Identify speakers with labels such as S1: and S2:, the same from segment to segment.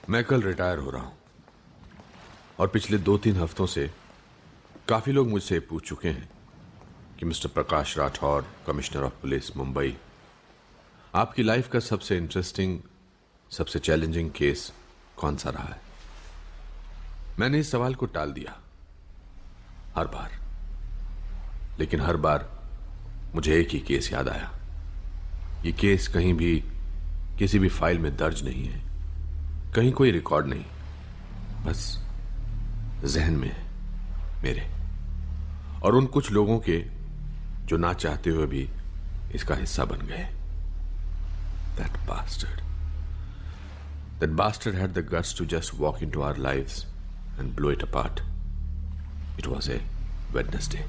S1: मैं कल रिटायर हो रहा हूं और पिछले 2-3 हफ्तों से काफी लोग मुझसे पूछ चुके हैं कि mister Prakash Rathore, commissioner of police Mumbai, आपकी लाइफ का सबसे इंटरेस्टिंग, सबसे चैलेंजिंग केस कौन सा रहा है। मैंने इस सवाल को टाल दिया हर बार, लेकिन हर बार मुझे एक ही केस याद आया। ये केस कहीं भी किसी भी फाइल में दर्ज नहीं है, कहीं कोई रिकॉर्ड नहीं, बस जहन में है मेरे और उन कुछ लोगों के जो ना चाहते हुए भी इसका हिस्सा बन गए। That bastard. That bastard had the guts to just walk into our lives and blow it apart. It was a Wednesday.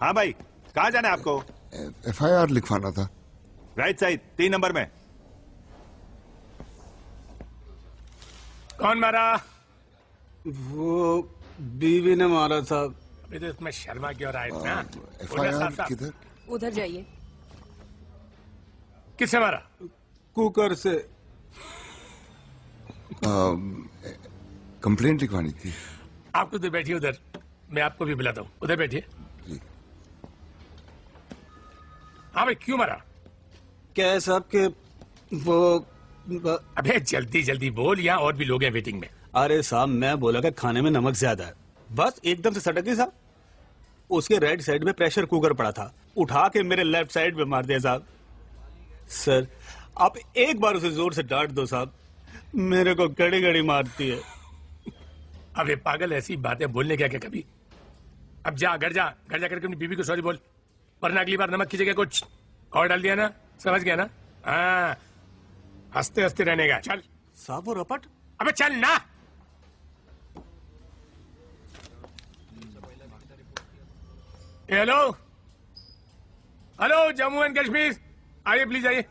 S2: हाँ भाई, कहाँ जाना है आपको?
S3: FIR लिखवाना था।
S2: राइट साइड 3 नंबर में।
S4: कौन मारा?
S5: वो बीवी ने मारा था।
S4: अभी तो इसमें शर्मा क्यों रहा है इतना?
S3: FIR किधर?
S6: उधर जाइए।
S4: किससे मारा?
S5: कुकर से।
S3: कंप्लेंट लिखवानी थी।
S4: आप उधर बैठिए, उधर मैं आपको भी बुलाता हूँ, उधर बैठिए।
S3: जी।
S4: हाँ भाई, क्यों मारा?
S5: क्या है साहब के वो
S4: अबे जल्दी जल्दी बोल, यहाँ और भी लोग हैं वेटिंग में।
S5: अरे साहब, मैं बोला कि खाने में नमक ज्यादा है, बस एकदम से सटक गई साहब। उसके राइट साइड में प्रेशर कुकर पड़ा था, उठा के मेरे लेफ्ट साइड में मार दिया साहब। सर आप एक बार उसे जोर से डांट दो साहब, मेरे को घड़ी घड़ी मारती है।
S4: अबे पागल, ऐसी बातें बोलने क्या क्या कभी? अब जा घर जाकर अपनी बीवी को सॉरी बोल, वरना अगली बार नमक की जगह कुछ और डाल दिया ना, समझ गया ना? हाँ, हंसते हंसते रहने का। चल
S5: साहब वो रपट।
S4: अबे चल ना। Hello hello, Jammu and Kashmir, आइए प्लीज आइए।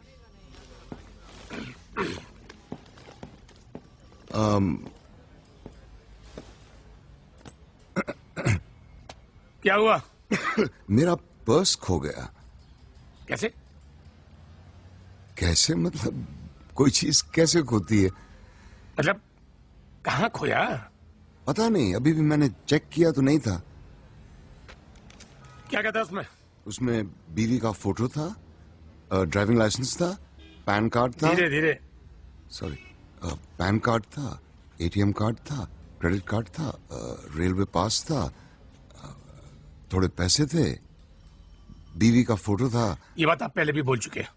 S4: क्या हुआ?
S3: मेरा पर्स खो गया।
S4: कैसे?
S3: कैसे मतलब कोई चीज कैसे खोती है?
S4: मतलब कहाँ खोया?
S3: पता नहीं, अभी भी मैंने चेक किया तो नहीं था।
S4: क्या कहता उसमें?
S3: उसमें बीवी का फोटो था, ड्राइविंग लाइसेंस था, पैन कार्ड था।
S4: धीरे धीरे।
S3: सॉरी, पैन कार्ड था, ATM कार्ड था, क्रेडिट कार्ड था, रेलवे पास था, थोड़े पैसे थे, बीवी का फोटो था।
S4: ये बात आप पहले भी बोल चुके हैं।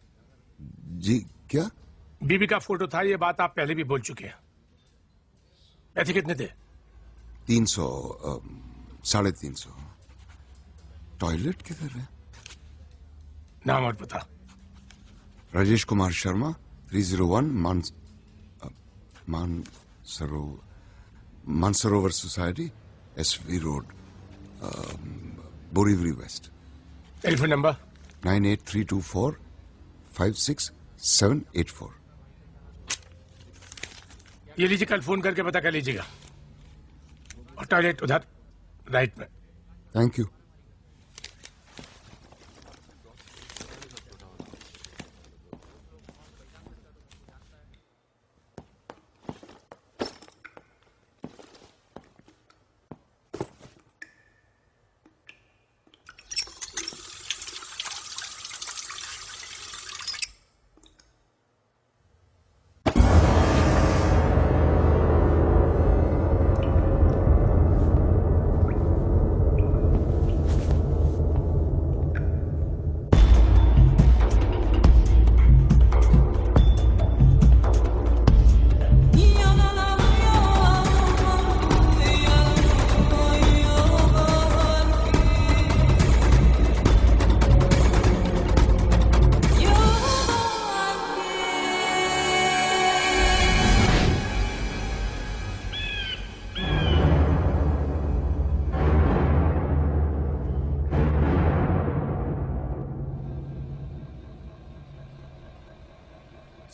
S3: जी क्या?
S4: बीवी का फोटो था, ये बात आप पहले भी बोल चुके हैं। पैसे कितने थे?
S3: 300, 350। टॉयलेट किधर है?
S4: नाम और पता?
S3: Rajesh Kumar Sharma, 301 Mansarovar society, SV road, Borivali west.
S4: Telephone number?
S3: 9832456784।
S4: ये लीजिए, कल फोन करके पता कर लीजिएगा। और टॉयलेट उधर राइट में।
S3: Thank you.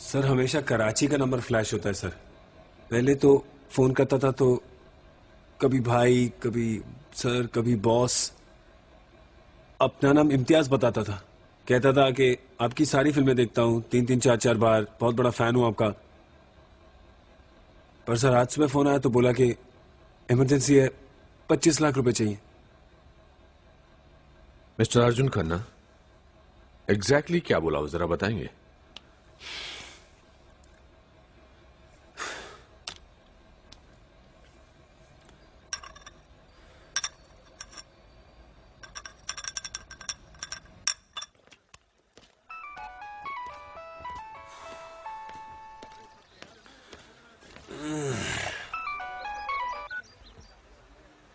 S7: सर हमेशा कराची का नंबर फ्लैश होता है सर। पहले तो फोन करता था तो कभी भाई, कभी सर, कभी बॉस। अपना नाम इम्तियाज बताता था, कहता था कि आपकी सारी फिल्में देखता हूं, 3-3, 4-4 बार, बहुत बड़ा फैन हूं आपका। पर सर आज सुबह फोन आया तो बोला कि इमरजेंसी है, 25 लाख रुपए चाहिए।
S1: मिस्टर अर्जुन खन्ना, एग्जैक्टली क्या बोला वो जरा बताएंगे?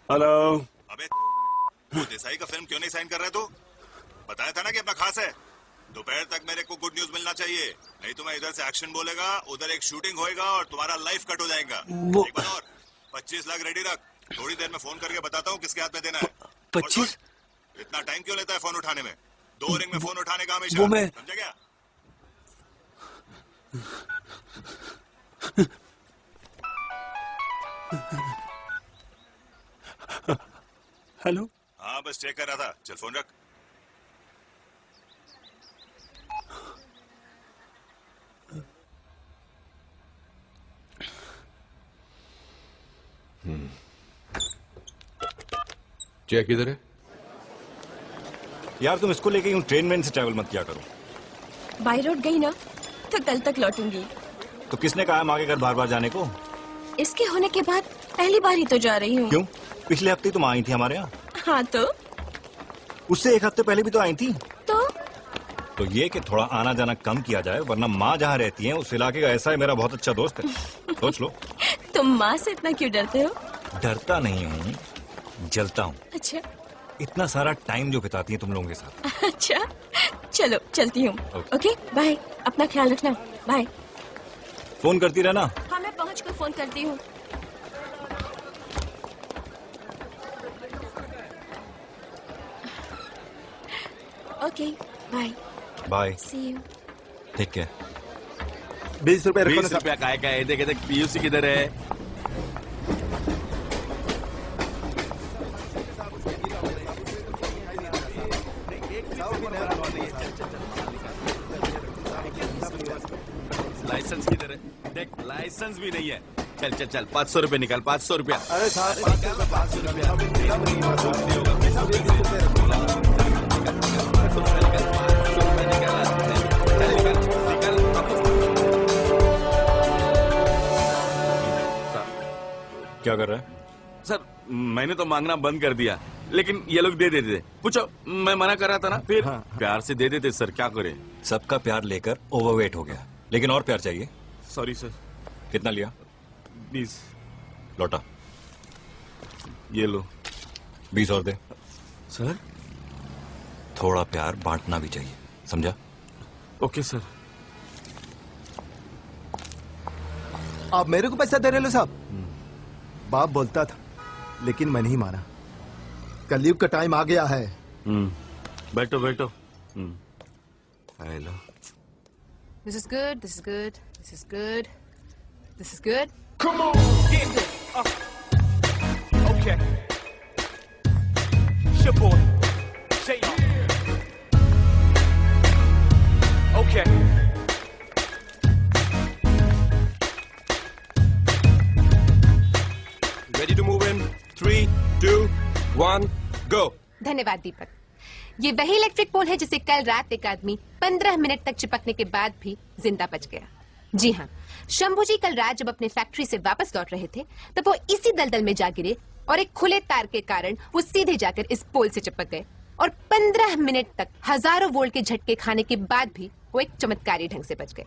S7: हेलो।
S2: अबे वो देसाई का फिल्म क्यों नहीं साइन कर रहा है तू? बताया था ना कि अपना खास है। दोपहर तक मेरे को गुड न्यूज मिलना चाहिए, नहीं तो मैं इधर से एक्शन बोलेगा, उधर एक शूटिंग होएगा और तुम्हारा लाइफ कट हो जाएगा। एक बात और, 25 लाख रेडी रख, थोड़ी देर में फोन करके बताता हूँ किसके हाथ में देना है।
S7: 25?
S2: इतना टाइम क्यों लेता है फोन उठाने में? 2 रिंग में फोन उठाने का हमेशा,
S7: वो मैं
S2: समझा क्या?
S7: हेलो।
S2: हाँ बस चेक कर रहा था, चल फोन रख।
S1: चेक किधर है?
S6: यार तुम इसको लेके यूं ट्रेन में इनसे ट्रैवल मत किया करो।
S8: बाई रोड गई ना तो कल तक लौटूंगी।
S6: तो किसने कहा हम आगे घर बार बार जाने को?
S8: इसके होने के बाद पहली बार ही तो जा रही हूँ।
S6: क्यों? पिछले हफ्ते तुम आई थी हमारे यहाँ।
S8: हाँ तो
S6: उससे 1 हफ्ते पहले भी तो आई थी।
S8: तो
S6: ये कि थोड़ा आना जाना कम किया जाए, वरना माँ जहाँ रहती है उस इलाके का ऐसा है मेरा बहुत अच्छा दोस्त है। सोच लो।
S8: तुम माँ से इतना क्यों डरते हो?
S6: डरता नहीं हूँ, जलता हूँ।
S8: अच्छा
S6: इतना सारा टाइम जो बिताती है तुम लोगों के साथ।
S8: अच्छा चलो चलती हूँ।
S6: Okay.
S8: ओके बाय, अपना ख्याल रखना। बाय।
S6: फोन करती रहना।
S8: हाँ मैं पहुँच कर फोन करती हूँ। Okay bye.
S6: Bye.
S8: See you.
S6: ठीक है।
S9: 20 रुपए रखो ना
S10: 20 रुपया काय काय देखे देख पीयूसी किधर है? लाइसेंस किधर है? देख लाइसेंस भी नहीं है। चल चल चल 500 रुपए निकाल, 500 रुपया।
S9: अरे साहब
S10: 500 रुपया।
S6: क्या कर रहा है?
S10: सर मैंने तो मांगना बंद कर दिया, लेकिन ये लोग दे देते थे। पूछो, मैं मना कर रहा था ना, फिर प्यार से दे देते सर, क्या करें?
S6: सबका प्यार लेकर ओवरवेट हो गया, लेकिन और प्यार चाहिए।
S10: Sorry sir.
S6: कितना लिया?
S10: 20।
S6: लौटा।
S10: ये लो
S6: 20 और दे।
S10: सर।
S6: थोड़ा प्यार बांटना भी चाहिए, समझा?
S10: Okay sir.
S9: आप मेरे को पैसा दे रहे हो साहब? बाप बोलता था लेकिन मैं नहीं माना। कलयुग का टाइम आ गया है।
S10: बैठो बैठो। Hello.
S11: This is good. This is good. This is good. This is good.
S10: Come on, get it. Okay. It's your boy. Say okay.
S7: ready to move in 3 2 1 go।
S11: धन्यवाद दीपक। ये वही इलेक्ट्रिक पोल है जिसे कल रात एक आदमी 15 मिनट तक चिपकने के बाद भी जिंदा बच गया। जी हाँ, शंभू जी कल रात जब अपने फैक्ट्री से वापस लौट रहे थे तब वो इसी दलदल में जा गिरे और एक खुले तार के कारण वो सीधे जाकर इस पोल से चिपक गए और 15 मिनट तक हजारों वोल्ट के झटके खाने के बाद भी वो एक चमत्कारी ढंग से बच गए।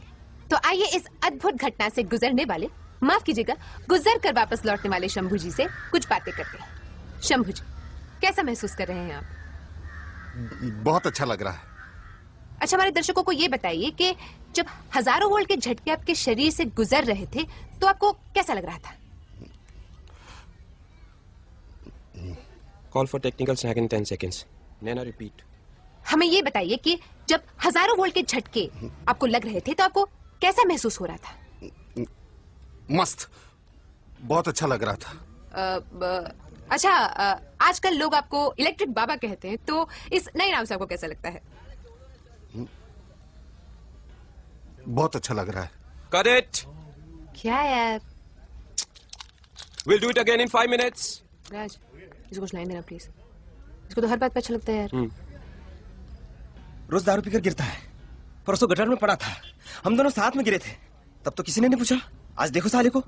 S11: तो आइए इस अद्भुत घटना से गुजरने वाले, माफ कीजिएगा, गुजर कर वापस लौटने वाले शंभू जी से कुछ बातें करते हैं। शंभू जी, कैसा महसूस कर रहे हैं आप?
S3: बहुत अच्छा लग रहा है।
S11: अच्छा, हमारे दर्शकों को ये बताइए कि जब हजारों वोल्ट के झटके आपके शरीर से गुजर रहे थे तो आपको कैसा लग रहा था?
S12: Call for technical snag in 10 seconds. Nana, repeat.
S11: हमें ये बताइए कि जब हजारों वोल्ट के झटके आपको लग रहे थे तो आपको कैसा महसूस हो रहा था?
S3: मस्त, बहुत अच्छा लग रहा था।
S11: अच्छा, आजकल लोग आपको इलेक्ट्रिक बाबा कहते हैं, तो इस नए नाम से आपको कैसा लगता है?
S3: बहुत अच्छा लग रहा है।
S12: Got it.
S11: क्या यार?
S12: We'll do it again in 5 minutes.
S11: राज, इसको कुछ लाइन देना प्लीज। इसको तो हर बात पे अच्छा लगता है यार।
S9: रोज दारू पीकर गिरता है। परसों गटर में पड़ा था, हम दोनों साथ में गिरे थे, तब तो किसी ने नहीं पूछा। आज देखो साले को।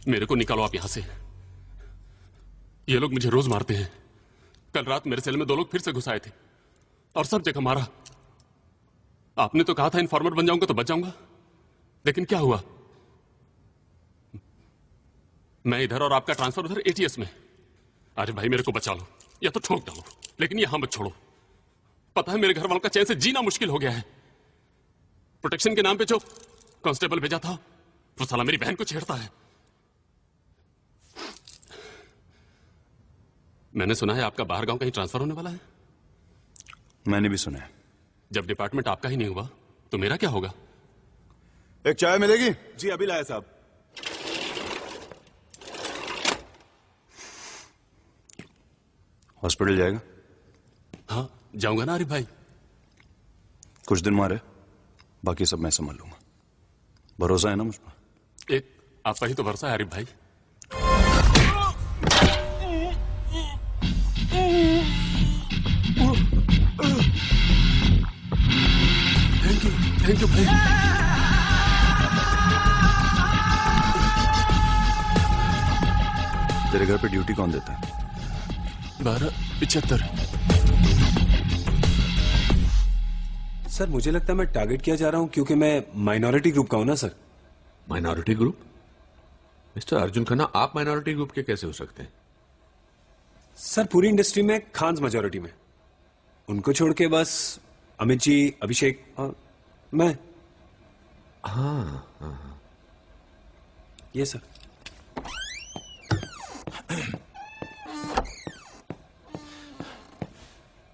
S13: मेरे को निकालो आप यहां से। ये लोग मुझे रोज मारते हैं। कल रात मेरे सेल में 2 लोग फिर से घुस आए थे और सब जगह मारा। आपने तो कहा था इन्फॉर्मर बन जाऊंगा तो बच जाऊंगा, लेकिन क्या हुआ? मैं इधर और आपका ट्रांसफर उधर एटीएस में। अरे भाई मेरे को बचा लो या तो ठोक डालो, लेकिन यहां मत छोड़ो। पता है मेरे घर वालों का चैन से जीना मुश्किल हो गया है। प्रोटेक्शन के नाम पे जो कांस्टेबल भेजा था वो साला मेरी बहन को छेड़ता है। मैंने सुना है आपका बाहर गांव कहीं ट्रांसफर होने वाला है।
S6: मैंने भी सुना है।
S13: जब डिपार्टमेंट आपका ही नहीं हुआ तो मेरा क्या होगा?
S6: एक चाय मिलेगी?
S12: जी अभी लाया साहब।
S6: हॉस्पिटल जाएगा?
S13: हाँ जाऊंगा ना आरिफ भाई।
S6: कुछ दिन मारे, बाकी सब मैं संभाल लूंगा। भरोसा है ना मुझ पर?
S13: एक आपका ही तो भरोसा है आरिफ भाई। थैंक यू भाई।
S6: तेरे घर पे ड्यूटी कौन देता है?
S13: 12:75।
S7: सर मुझे लगता है मैं टारगेट किया जा रहा हूं क्योंकि मैं माइनॉरिटी ग्रुप का हूं ना sir.
S1: Minority group? Mister Arjun Khanna, आप माइनॉरिटी ग्रुप के कैसे हो सकते हैं?
S7: सर पूरी इंडस्ट्री में खान्स मेजोरिटी में, उनको छोड़ के बस अमित जी, अभिषेक और मैं।
S1: हाँ।
S7: ये सर।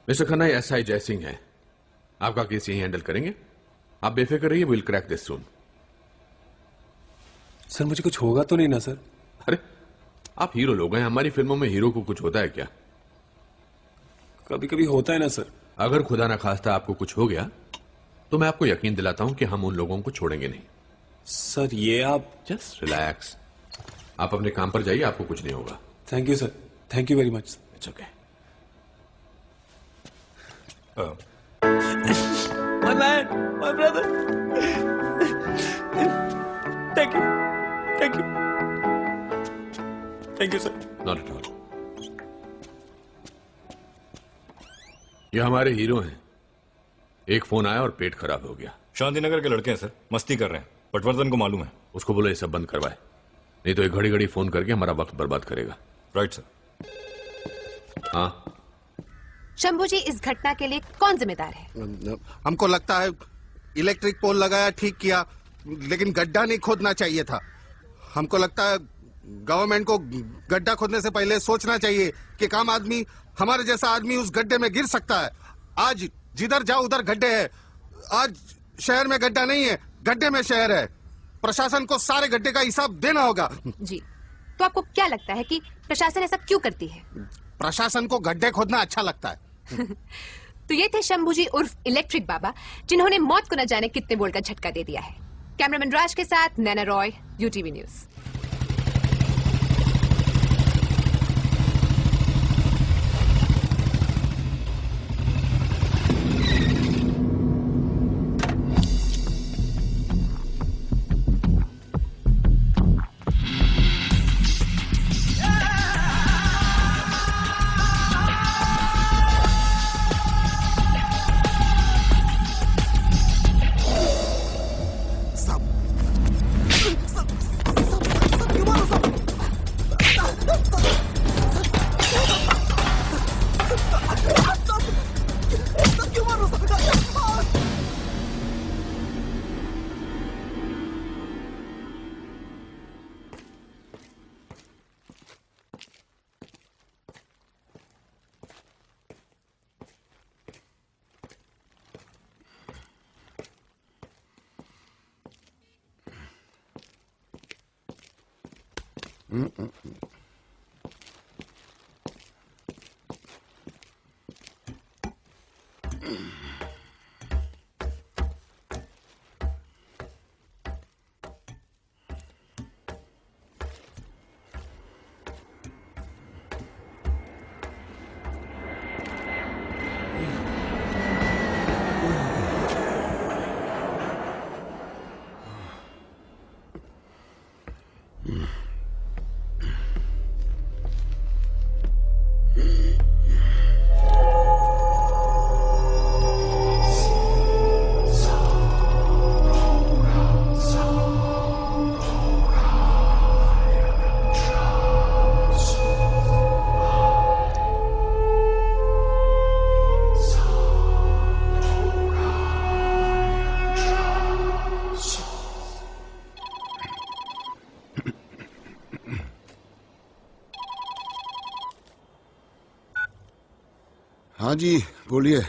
S1: मिस्टर खन्ना, ये एसआई जय सिंह है। आपका केस यही हैंडल करेंगे। आप बेफिक्र रहिए, will crack this soon.
S7: Sir मुझे कुछ होगा तो नहीं ना सर?
S1: अरे आप हीरो लोग हैं, हमारी फिल्मों में हीरो को कुछ होता है क्या?
S7: कभी कभी होता है ना सर।
S1: अगर खुदा ना खास्ता आपको कुछ हो गया तो मैं आपको यकीन दिलाता हूं कि हम उन लोगों को छोड़ेंगे नहीं।
S7: सर ये आप
S1: जस्ट रिलैक्स। आप अपने काम पर जाइए, आपको कुछ नहीं होगा।
S7: Thank you sir, thank you very much.
S1: It's okay.
S10: My man, my brother. Thank you. Thank you. Thank you, sir.
S1: Not at all. ये हमारे हीरो हैं। एक फोन आया और पेट खराब हो गया।
S6: शांतिनगर के लड़के हैं सर, मस्ती कर रहे हैं। पटवर्धन को मालूम है।
S1: उसको बोलो ये सब बंद करवाए, नहीं तो ये घड़ी घड़ी फोन करके हमारा वक्त बर्बाद करेगा।
S6: Right sir.
S1: हाँ
S11: शंभू जी, इस घटना के लिए कौन जिम्मेदार है?
S9: हमको लगता है इलेक्ट्रिक पोल लगाया, ठीक किया, लेकिन गड्ढा नहीं खोदना चाहिए था। हमको लगता है गवर्नमेंट को गड्ढा खोदने से पहले सोचना चाहिए कि काम आदमी, हमारे जैसा आदमी उस गड्ढे में गिर सकता है। आज जिधर जाओ उधर गड्ढे हैं। आज शहर में गड्ढा नहीं है, गड्ढे में शहर है। प्रशासन को सारे गड्ढे का हिसाब देना होगा।
S11: जी, तो आपको क्या लगता है कि प्रशासन ऐसा क्यों करती है?
S9: प्रशासन को गड्ढे खोदना अच्छा लगता है।
S11: तो ये थे शंभू जी उर्फ इलेक्ट्रिक बाबा, जिन्होंने मौत को न जाने कितने वोल्ट का झटका दे दिया है। कैमरामैन राज के साथ नैना रॉय, यूटीवी न्यूज।
S3: हाँ जी बोलिए।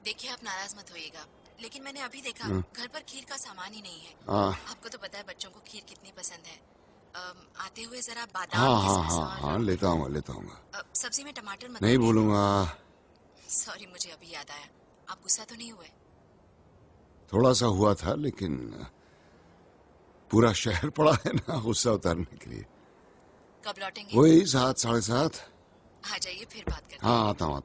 S14: देखिए आप नाराज मत होइएगा, लेकिन मैंने अभी देखा घर पर खीर का सामान ही नहीं है। आपको तो पता है बच्चों को खीर कितनी पसंद है। आते हुए जरा बादाम
S3: हाँ लेता हूँ।
S14: सब्जी में टमाटर मत
S3: नहीं बोलूंगा।
S14: सॉरी, मुझे अभी याद आया। आप गुस्सा तो नहीं हुए?
S3: थोड़ा सा हुआ था, लेकिन पूरा शहर पड़ा है ना गुस्सा उतारने के लिए।
S14: कब लौटेंगे?
S3: वही 7, 7:30।
S14: आ जाइए फिर बात करते हैं।
S3: हाँ आता हूँ।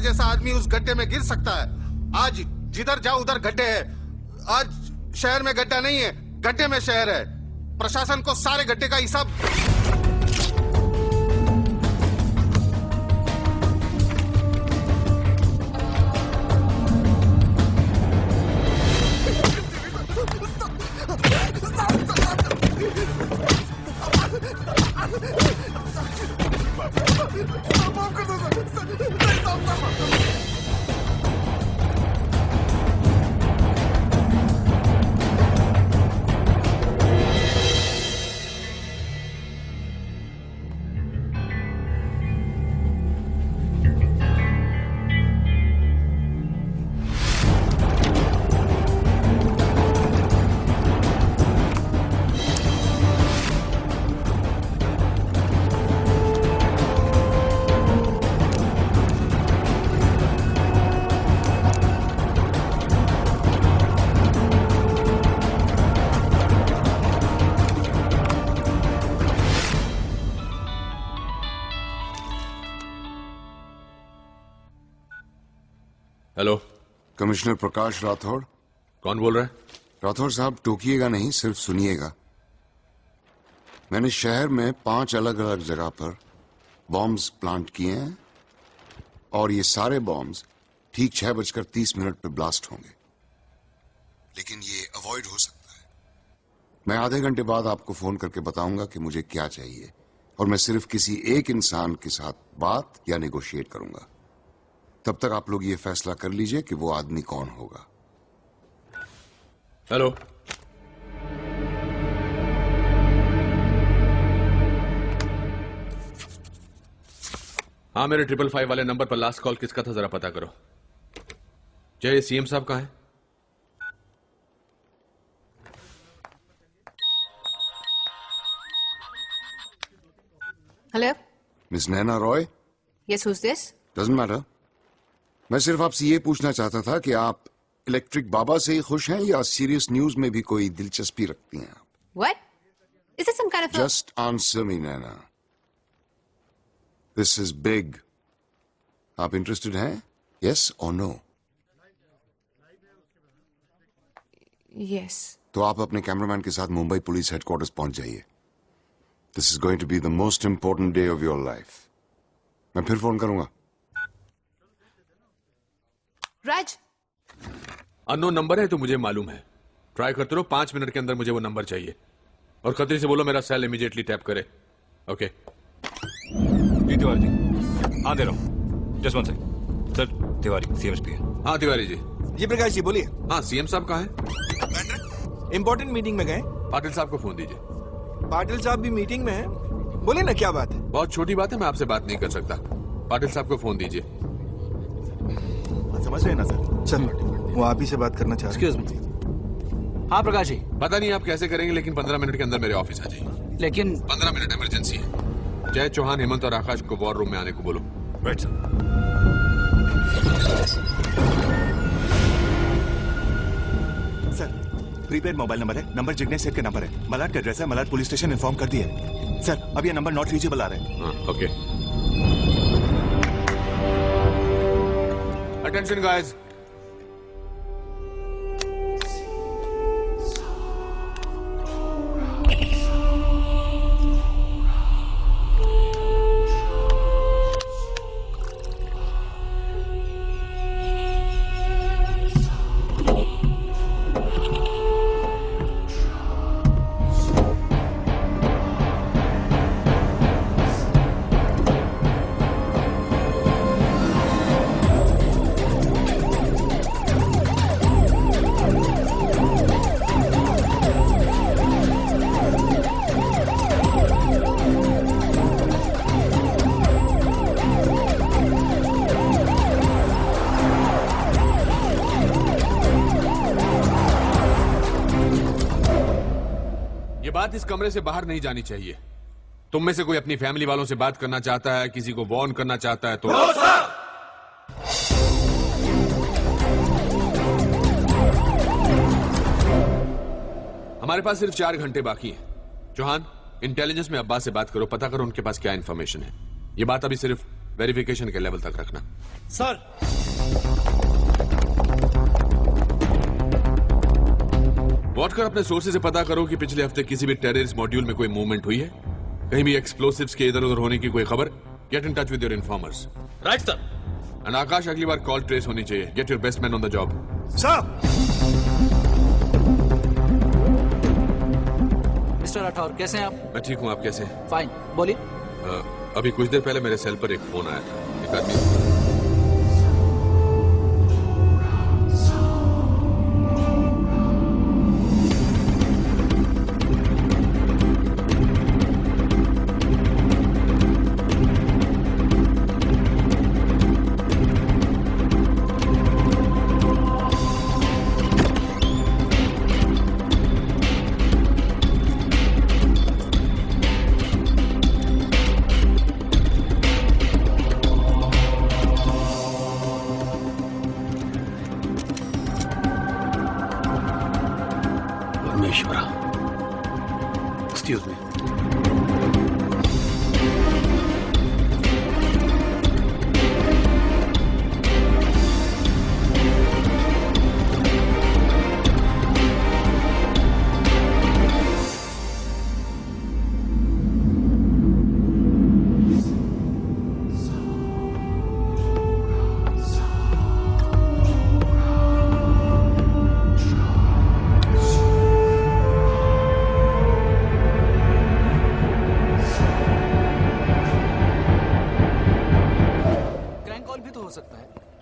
S9: जैसा आदमी उस गड्ढे में गिर सकता है। आज जिधर जाओ उधर गड्ढे है। आज शहर में गड्ढा नहीं है, गड्ढे में शहर है। प्रशासन को सारे गड्ढे का हिसाब।
S1: हेलो,
S3: कमिश्नर प्रकाश राठौड़।
S1: कौन बोल रहा है?
S3: राठौड़ साहब टोकिएगा नहीं, सिर्फ सुनिएगा। मैंने शहर में 5 अलग अलग जगह पर बॉम्ब्स प्लांट किए हैं और ये सारे बॉम्ब्स ठीक 6:30 पे ब्लास्ट होंगे, लेकिन ये अवॉइड हो सकता है। मैं आधे घंटे बाद आपको फोन करके बताऊंगा कि मुझे क्या चाहिए, और मैं सिर्फ किसी एक इंसान के साथ बात या नेगोशिएट करूंगा। तब तक आप लोग ये फैसला कर लीजिए कि वो आदमी कौन होगा।
S1: हेलो, हाँ मेरे 555 वाले नंबर पर लास्ट कॉल किसका था जरा पता करो। जय, सीएम साहब कहाँ हैं?
S11: Hello,
S3: miss Naina Roy.
S11: Yes, who's this?
S3: Doesn't matter. मैं सिर्फ आपसे ये पूछना चाहता था कि आप इलेक्ट्रिक बाबा से ही खुश हैं या सीरियस न्यूज में भी कोई दिलचस्पी रखती हैं आप?
S11: What? Is this some kind of
S3: Just answer me, Naina. This is big. आप इंटरेस्टेड हैं? Yes or no?
S11: Yes.
S3: तो आप अपने कैमरामैन के साथ मुंबई पुलिस हेडक्वार्टर्स पहुंच जाइए। This is going to be the most important day of your life. मैं फिर फोन करूंगा।
S11: राज,
S1: अननोन नंबर है तो मुझे मालूम है। ट्राई करते रहो, 5 मिनट के अंदर मुझे वो नंबर चाहिए। और खतरे से बोलो मेरा सेल इमीडिएटली टैप करे। ओके।
S6: जी तिवारी जी, हाँ दे रहा हूँ। Just one second. Sir Tiwari, CMSP है।
S1: हाँ तिवारी जी।
S15: जी प्रकाश जी बोलिए।
S1: हाँ सीएम साहब कहाँ हैं?
S15: इम्पोर्टेंट मीटिंग में गए।
S1: पाटिल साहब को फोन दीजिए।
S15: पाटिल साहब भी मीटिंग में हैं। बोलिए ना क्या बात है।
S1: बहुत छोटी बात है, मैं आपसे बात नहीं कर सकता। पाटिल साहब को फोन दीजिए।
S15: समझ रहे ना सर? चल वो आप ही से बात करना चाह रहे हैं।
S5: हाँ प्रकाश जी।
S1: पता नहीं आप कैसे करेंगे, लेकिन 15 मिनट के अंदर मेरे ऑफिस आ जाइए।
S5: लेकिन
S1: 15 मिनट इमरजेंसी है। जय चौहान, हेमंत और आकाश को वॉर रूम में आने को बोलो।
S6: Right sir.
S15: Sir prepaid mobile number है, नंबर जिग्नेश सेठ का नंबर है, मलाड का एड्रेस है, मलाड पुलिस स्टेशन इन्फॉर्म कर दिया है। सर अब ये नंबर नॉट रीचेबल आ रहा है।
S1: ओके। अटेंशन गाइस, बात इस कमरे से बाहर नहीं जानी चाहिए। तुम में से कोई अपनी फैमिली वालों से बात करना चाहता है, किसी को वार्न करना चाहता है तो हमारे पास सिर्फ 4 घंटे बाकी हैं। चौहान, इंटेलिजेंस में अब्बास से बात करो, पता करो उनके पास क्या इंफॉर्मेशन है। ये बात अभी सिर्फ वेरिफिकेशन के लेवल तक रखना।
S16: सर
S1: वॉटकर अपने सोर्सेज से पता करो कि पिछले हफ्ते किसी भी टेररिस्ट मॉड्यूल में कोई मूवमेंट हुई है, कहीं भी एक्सप्लोसिव्स के इधर उधर होने की कोई खबर। Get in touch with your informers.
S16: Right sir.
S1: And Akash, अगली बार कॉल ट्रेस होनी चाहिए। Get your best man on the job.
S15: Sir.
S16: Mister Rathore कैसे हैं आप?
S1: मैं ठीक हूँ, आप कैसे हैं?
S16: फाइन, बोलिए।
S1: अभी कुछ देर पहले मेरे सेल पर एक फोन आया था, एक आदमी।
S5: Excuse me.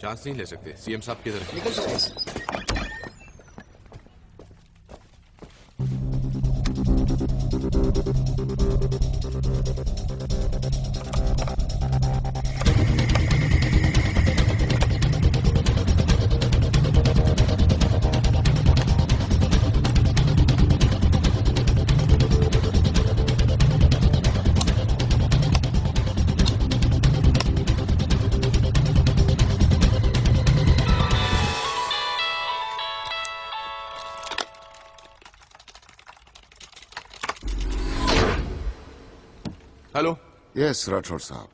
S1: चांस नहीं ले सकते। सीएम साहब किधर?
S16: निकल सकते।
S1: हेलो।
S3: यस राठौर साहब,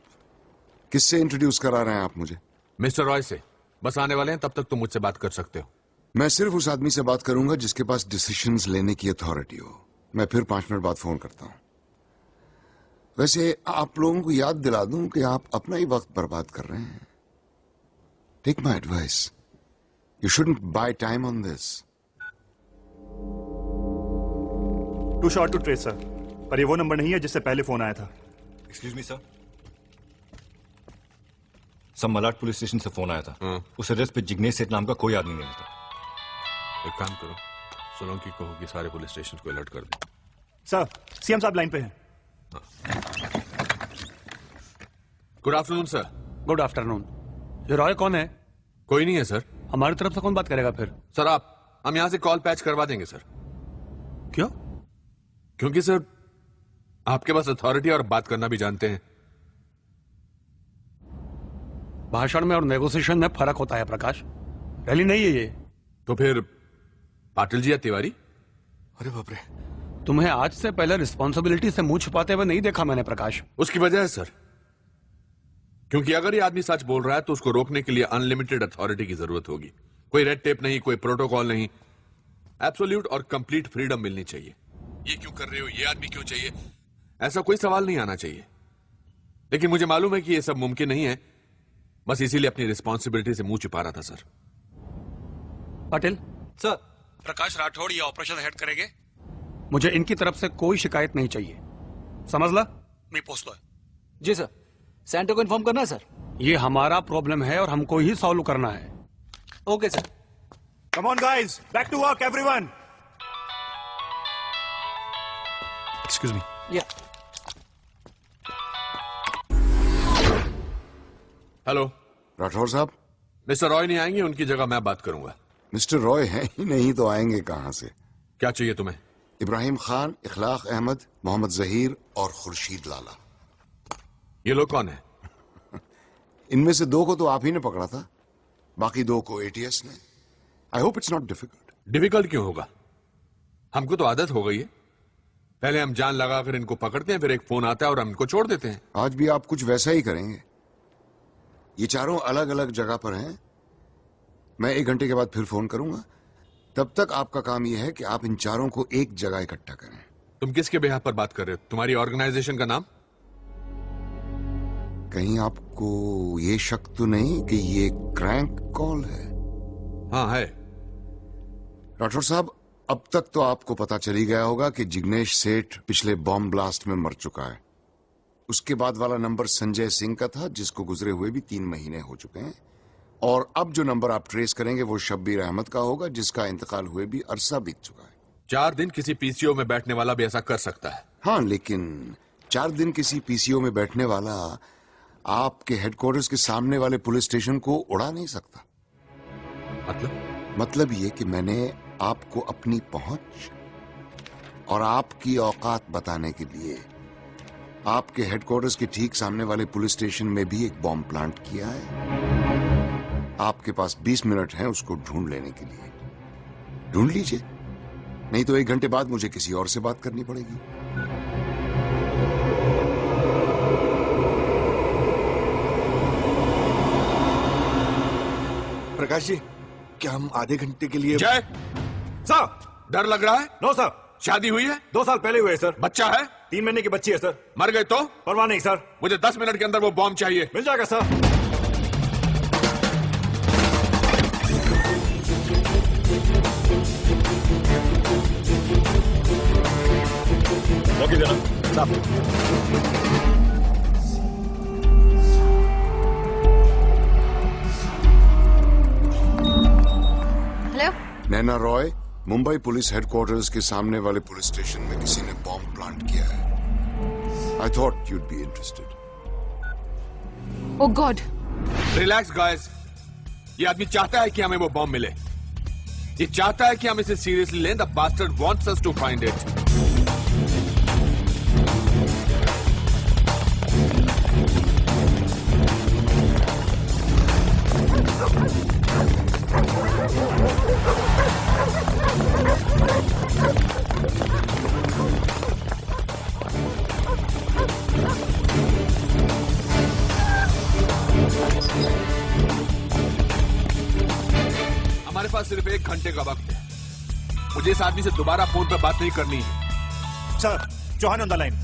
S3: किससे इंट्रोड्यूस करा रहे हैं आप मुझे?
S1: मिस्टर रॉय से। बस आने वाले हैं, तब तक तुम मुझसे बात कर सकते हो।
S3: मैं सिर्फ उस आदमी से बात करूंगा जिसके पास डिसीजंस लेने की अथॉरिटी हो। मैं फिर 5 मिनट बाद फोन करता हूं। वैसे आप लोगों को याद दिला दूं कि आप अपना ही वक्त बर्बाद कर रहे हैं। Take my advice, you shouldn't buy time on this.
S17: Too short to trace sir, पर ये वो नंबर नहीं है जिससे पहले फोन आया था।
S18: एक्सक्यूज मी सर, सब मलाड पुलिस स्टेशन से फोन आया था। उस एड्रेस पे जिग्नेश सेठ नाम का कोई आदमी नहीं मिलता।
S1: एक काम करो, सोलंकी को कि सारे पुलिस स्टेशन को अलर्ट कर दो।
S17: सर, सीएम साहब लाइन पे हैं।
S1: Good afternoon sir.
S5: Good afternoon. ये रॉय कौन है?
S1: कोई नहीं है सर।
S5: हमारी तरफ से कौन बात करेगा फिर?
S1: सर हम यहां से कॉल पैच करवा देंगे सर।
S5: क्यों?
S1: क्योंकि सर आपके पास अथॉरिटी और बात करना भी जानते हैं।
S5: भाषण में और नेगोशिएशन में फर्क होता है प्रकाश, रैली नहीं है ये।
S1: तो फिर पाटिल जी या तिवारी? अरे बाप रे,
S5: तुम्हें आज से पहले रिस्पॉन्सिबिलिटी से मुंह छुपाते हुए नहीं देखा मैंने प्रकाश।
S1: उसकी वजह है सर, क्योंकि अगर ये आदमी सच बोल रहा है तो उसको रोकने के लिए अनलिमिटेड अथॉरिटी की जरूरत होगी। कोई रेड टेप नहीं, कोई प्रोटोकॉल नहीं, एब्सोल्यूट और कंप्लीट फ्रीडम मिलनी चाहिए। ये क्यों कर रहे हो, ये आदमी क्यों चाहिए, ऐसा कोई सवाल नहीं आना चाहिए। लेकिन मुझे मालूम है कि ये सब मुमकिन नहीं है, बस इसीलिए अपनी रिस्पॉन्सिबिलिटी से मुंह छुपा रहा था सर।
S5: पाटिल
S12: सर,
S5: प्रकाश राठौड़ ये ऑपरेशन हेड करेंगे। मुझे इनकी तरफ से कोई शिकायत नहीं चाहिए, समझ ला? मैं पोस्ट
S12: जी सर। सेंटर को इन्फॉर्म करना है सर।
S5: ये हमारा प्रॉब्लम है और हमको ही सॉल्व करना है।
S12: Okay sir.
S17: Come on guys, back to work everyone.
S6: Excuse me.
S12: Yeah
S1: hello
S3: Rathore साहब।
S1: मिस्टर रॉय नहीं आएंगे, उनकी जगह मैं बात करूंगा।
S3: मिस्टर रॉय हैं ही नहीं तो आएंगे कहां से?
S1: क्या चाहिए तुम्हें?
S3: इब्राहिम खान, इखलाक अहमद, मोहम्मद जहीर और खुर्शीद लाला।
S1: ये लोग कौन है?
S3: इनमें से दो को तो आप ही ने पकड़ा था, बाकी दो को एटीएस ने। I hope it's not difficult.
S1: Difficult क्यों होगा, हमको तो आदत हो गई है। पहले हम जान लगाकर इनको पकड़ते हैं, फिर एक फोन आता है और हम इनको छोड़ देते हैं।
S3: आज भी आप कुछ वैसा ही करेंगे। ये चारों अलग अलग जगह पर हैं। मैं 1 घंटे के बाद फिर फोन करूंगा। तब तक आपका काम यह है कि आप इन चारों को एक जगह इकट्ठा करें।
S1: तुम किसके बिहाफ पर बात कर रहे हो? तुम्हारी ऑर्गेनाइजेशन का नाम?
S3: कहीं आपको ये शक तो नहीं कि ये क्रैंक कॉल है?
S1: हाँ है।
S3: राठौर साहब, अब तक तो आपको पता चली गया होगा कि जिग्नेश सेठ पिछले बॉम्ब ब्लास्ट में मर चुका है। उसके बाद वाला नंबर संजय सिंह का था, जिसको गुजरे हुए भी 3 महीने हो चुके हैं। और अब जो नंबर आप ट्रेस करेंगे वो शब्बीर अहमद का होगा, जिसका इंतकाल हुए भी अरसा बीत चुका है।
S1: 4 दिन किसी पीसीओ में बैठने वाला भी ऐसा कर सकता है।
S3: हाँ, लेकिन 4 दिन किसी पीसीओ में बैठने वाला आपके हेडक्वार्टर्स के सामने वाले पुलिस स्टेशन को उड़ा नहीं सकता। मतलब ये कि मैंने आपको अपनी पहुंच और आपकी औकात बताने के लिए आपके हेडक्वार्टर्स के ठीक सामने वाले पुलिस स्टेशन में भी एक बॉम्ब प्लांट किया है। आपके पास 20 मिनट हैं उसको ढूंढ लेने के लिए। ढूंढ लीजिए, नहीं तो 1 घंटे बाद मुझे किसी और से बात करनी पड़ेगी।
S15: प्रकाश जी, क्या हम आधे घंटे के लिए?
S1: जय
S17: सर,
S1: डर लग रहा है?
S17: No sir.
S1: शादी हुई है?
S17: 2 साल पहले हुए सर।
S1: बच्चा है?
S17: 3 महीने की बच्ची है सर।
S1: मर गए तो?
S17: परवाह नहीं सर।
S1: मुझे 10 मिनट के अंदर वो बॉम्ब चाहिए।
S17: मिल जाएगा सर।
S18: ओके जनाब साहब।
S11: हेलो,
S3: नैना रॉय, मुंबई पुलिस हेडक्वार्टर्स के सामने वाले पुलिस स्टेशन में किसी ने बॉम्ब प्लांट किया है। I thought you'd be interested.
S11: Oh God.
S1: Relax guys, ये आदमी चाहता है कि हमें वो बॉम्ब मिले। ये चाहता है कि हम इसे सीरियसली लें। The bastard wants us to find it. हमारे पास सिर्फ 1 घंटे का वक्त है। मुझे इस आदमी से दोबारा फोन पर बात नहीं करनी है।
S17: Sir, Chauhan on the line.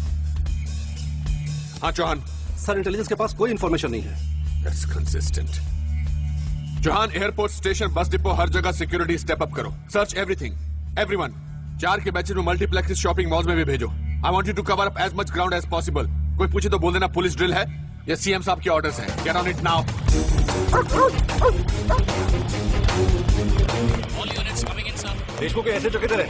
S1: हाँ चौहान।
S12: सर, इंटेलिजेंस के पास कोई इंफॉर्मेशन नहीं है।
S1: That's consistent. Chauhan, airport, station, bus depot, हर जगह सिक्योरिटी स्टेप अप करो। Search everything, everyone. 4 के बैचेस में मल्टीप्लेक्स, शॉपिंग मॉल्स में भी भेजो। I want you to cover up as much ground as possible. कोई पूछे तो बोल देना पुलिस ड्रिल है या सीएम साहब के ऑर्डर्स हैं। Get on it now.
S12: All units coming in sir.
S17: Deshmukh के एसएचओ किधर है?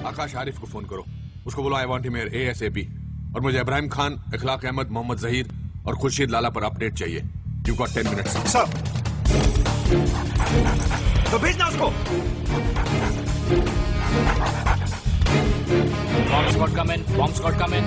S1: आकाश आरिफ को फोन करो। उसको बोलो I want him here ASAP। और मुझे इब्राहिम खान, इखलाक अहमद, मोहम्मद जहीर और खुर्शीद लाला पर अपडेट चाहिए। You got 10 minutes.
S17: सर, तो भेजना उसको।
S16: Bomb squad come in. Bomb squad come in.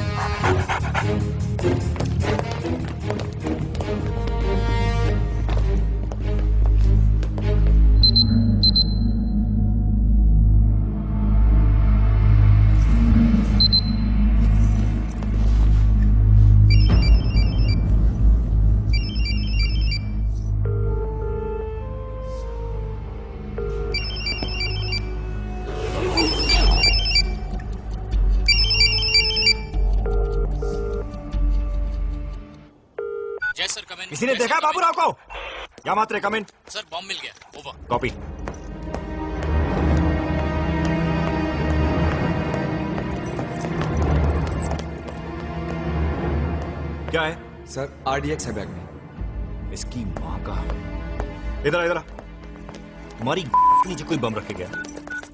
S18: किसी ने देखा बाबूराव को? या मात्र कमेंट।
S16: सर बॉम्ब मिल गया। ओवर।
S18: कॉपी। क्या है?
S19: सर RDX है बैग में।
S18: इसकी माँ का। इधर इधर तुम्हारी नीचे कोई बम रखे गया?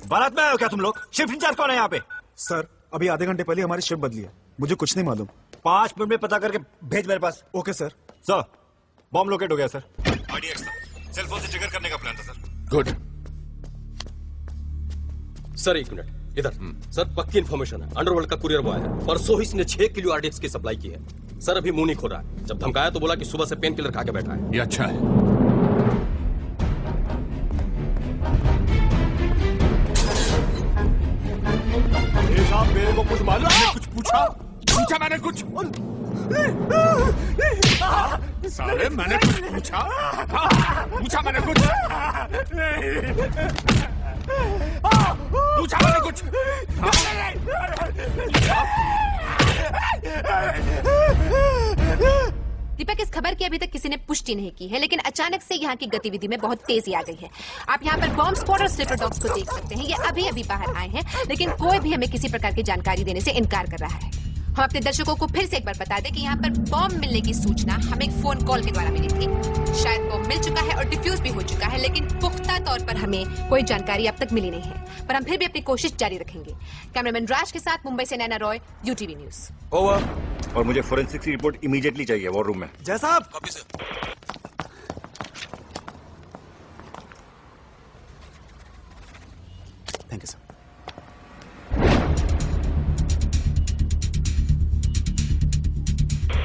S18: बारात में आए हो क्या तुम लोग? शिफ्ट इंचार्ज कौन है यहाँ पे?
S17: सर अभी आधे घंटे पहले हमारी शिफ्ट बदली है, मुझे कुछ नहीं मालूम।
S18: 5 मिनट में पता करके भेज मेरे पास।
S17: Okay sir.
S18: Sir bomb locate हो गया सर। RDX था, सेल फोन से ट्रिगर करने का प्लान था सर।
S12: गुड। सर 1 मिनट इधर। सर पक्की इन्फॉर्मेशन है, अंडरवर्ल्ड का कुरियर बॉय है, परसों इसने 6 किलो RDX की सप्लाई की है। सर अभी मुंह नहीं खोल रहा है, जब धमकाया तो बोला कि सुबह से पेन किलर खा के बैठा है।
S1: ये अच्छा है।
S12: साहब मेरे को कुछ मालूम?
S1: मैंने कुछ पूछा मैंने कुछ साले मैंने कुछ पूछा मैंने कुछ
S11: दीपक, इस खबर की अभी तक किसी ने पुष्टि नहीं की है, लेकिन अचानक से यहाँ की गतिविधि में बहुत तेजी आ गई है। आप यहाँ पर बॉम्ब स्क्वाड और स्लीपर डॉग्स को देख सकते हैं। ये अभी अभी बाहर आए हैं, लेकिन कोई भी हमें किसी प्रकार की जानकारी देने से इनकार कर रहा है। हम अपने दर्शकों को फिर से एक बार बता दें कि यहाँ पर बॉम्ब मिलने की सूचना हमें एक फोन कॉल के द्वारा मिली थी। शायद बॉम्ब मिल चुका है और डिफ्यूज भी हो चुका है, लेकिन पुख्ता तौर पर हमें कोई जानकारी अब तक मिली नहीं है। पर हम फिर भी अपनी कोशिश जारी रखेंगे। कैमरामैन राज के साथ मुंबई से Naina Roy, UTV news.
S18: Over. और मुझे फोरेंसिक की रिपोर्ट इमीडिएटली चाहिए वॉर रूम में।
S17: जय साहब।
S16: Copy sir.
S5: Thank you sir.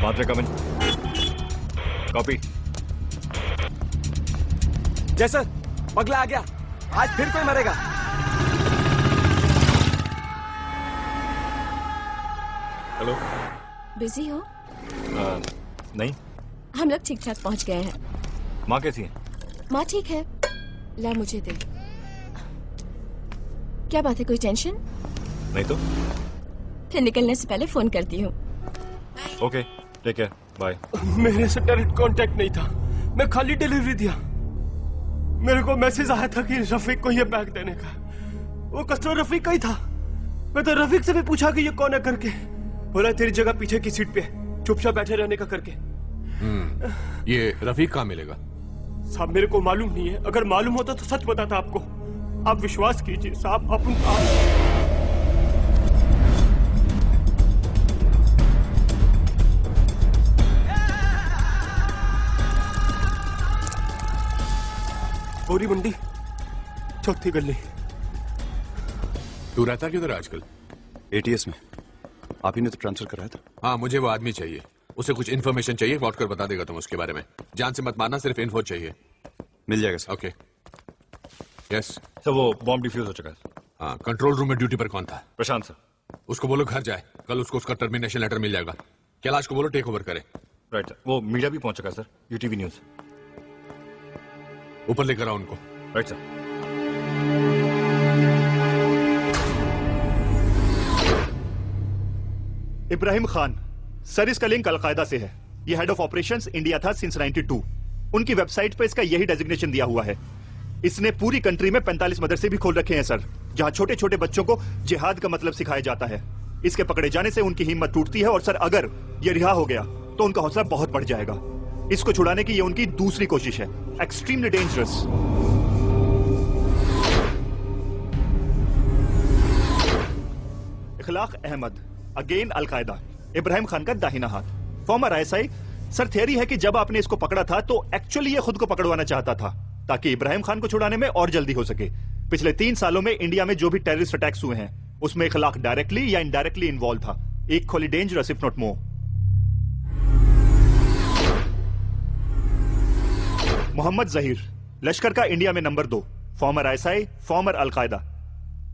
S18: Mhatre coming. Copy.
S12: Jai sir, पगला आ गया, आज फिर कोई मरेगा।
S18: हेलो।
S8: बिजी हो?
S18: नहीं।
S8: हम लोग ठीक ठाक पहुंच गए हैं।
S18: माँ कैसी है?
S8: माँ ठीक है। ला मुझे दे। क्या बात है, कोई टेंशन?
S18: नहीं तो।
S8: फिर निकलने से पहले फोन करती हूँ।
S18: Okay, take care, bye.
S12: मेरे से डायरेक्ट कांटेक्ट नहीं था, मैं खाली डिलीवरी दिया। मेरे को मैसेज आया था कि रफीक को ये बैग देने का। वो कस्टमर रफीक का ही था। मैं तो रफीक से भी पूछा कि ये कौन है करके। बोला तेरी जगह पीछे की सीट पे चुपचाप बैठे रहने का करके।
S1: ये रफीक कहाँ मिलेगा?
S12: साहब मेरे को मालूम नहीं है, अगर मालूम होता तो सच बताता आपको। आप विश्वास कीजिए साहब, पूरी मंडी, चौथी गली।
S1: तू रहता किधर आजकल?
S6: ATS में। आप ही ने तो ट्रांसफर कराया था।
S1: हाँ, मुझे वो आदमी चाहिए, उसे कुछ इन्फॉर्मेशन चाहिए, व्हाट कर बता देगा तुम उसके बारे में। जान से मत मारना, सिर्फ इन्फो चाहिए।
S6: मिल जाएगा सर।
S1: ओके। यस
S18: सर, वो बॉम्ब डिफ्यूज हो चुका है।
S1: हाँ, कंट्रोल रूम में ड्यूटी पर कौन था?
S18: प्रशांत सर।
S1: उसको बोलो घर जाए, कल उसको उसका टर्मिनेशन लेटर मिल जाएगा। कैलाश को बोलो टेक ओवर करे।
S18: राइट सर, वो मीडिया भी पहुंच चुका है सर, UTV न्यूज।
S1: ऊपर लेकर आओ उनको।
S18: Right sir.
S17: Ibrahim Khan sir, इसका लिंक अलकायदा से है। ये हेड ऑफ ऑपरेशंस इंडिया था सिंस 92। उनकी वेबसाइट पर इसका यही डेजिग्नेशन दिया हुआ है। इसने पूरी कंट्री में 45 मदरसे भी खोल रखे हैं सर, जहां छोटे छोटे बच्चों को जिहाद का मतलब सिखाया जाता है। इसके पकड़े जाने से उनकी हिम्मत टूटती है और सर अगर ये रिहा हो गया तो उनका हौसला बहुत बढ़ जाएगा। इसको छुड़ाने की ये उनकी दूसरी कोशिश है। Extremely dangerous. Ikhlaq Ahmed, again Al Qaeda, Ibrahim Khan का दाहिना हाथ, फॉर्मर ISI। सर थियरी है कि जब आपने इसको पकड़ा था तो एक्चुअली ये खुद को पकड़वाना चाहता था ताकि इब्राहिम खान को छुड़ाने में और जल्दी हो सके। पिछले 3 सालों में इंडिया में जो भी टेररिस्ट अटैक्स हुए हैं उसमें इखलाक डायरेक्टली या इनडायरेक्टली इन्वॉल्व था। Equally dangerous if not more. Mohammed Zaheer, Lashkar का इंडिया में number 2, former ISI, former al Qaeda.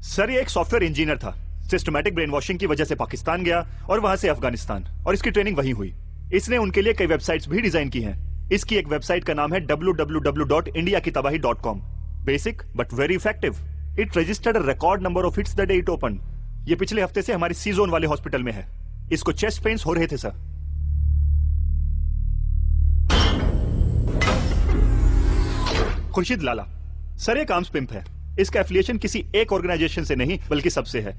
S17: Sir ये एक सॉफ्टवेयर इंजीनियर था। सिस्टमैटिक ब्रेन वॉशिंग की वजह से पाकिस्तान गया और वहां से अफगानिस्तान, और इसकी ट्रेनिंग वहीं हुई। इसने उनके लिए कई वेबसाइट्स भी डिजाइन की हैं। इसकी एक वेबसाइट का नाम है www.indiakitabahi.com। Basic but very effective. It registered a record number of hits the day it open. ये पिछले हफ्ते से हमारी सी जोन वाले हॉस्पिटल में है। इसको चेस्ट पेन्स हो रहे थे सर। खुर्शीद लाला। सर एक आर्म्स पिंप है। इसका एफिलिएशन किसी एक ऑर्गेनाइजेशन से नहीं बल्कि सबसे है।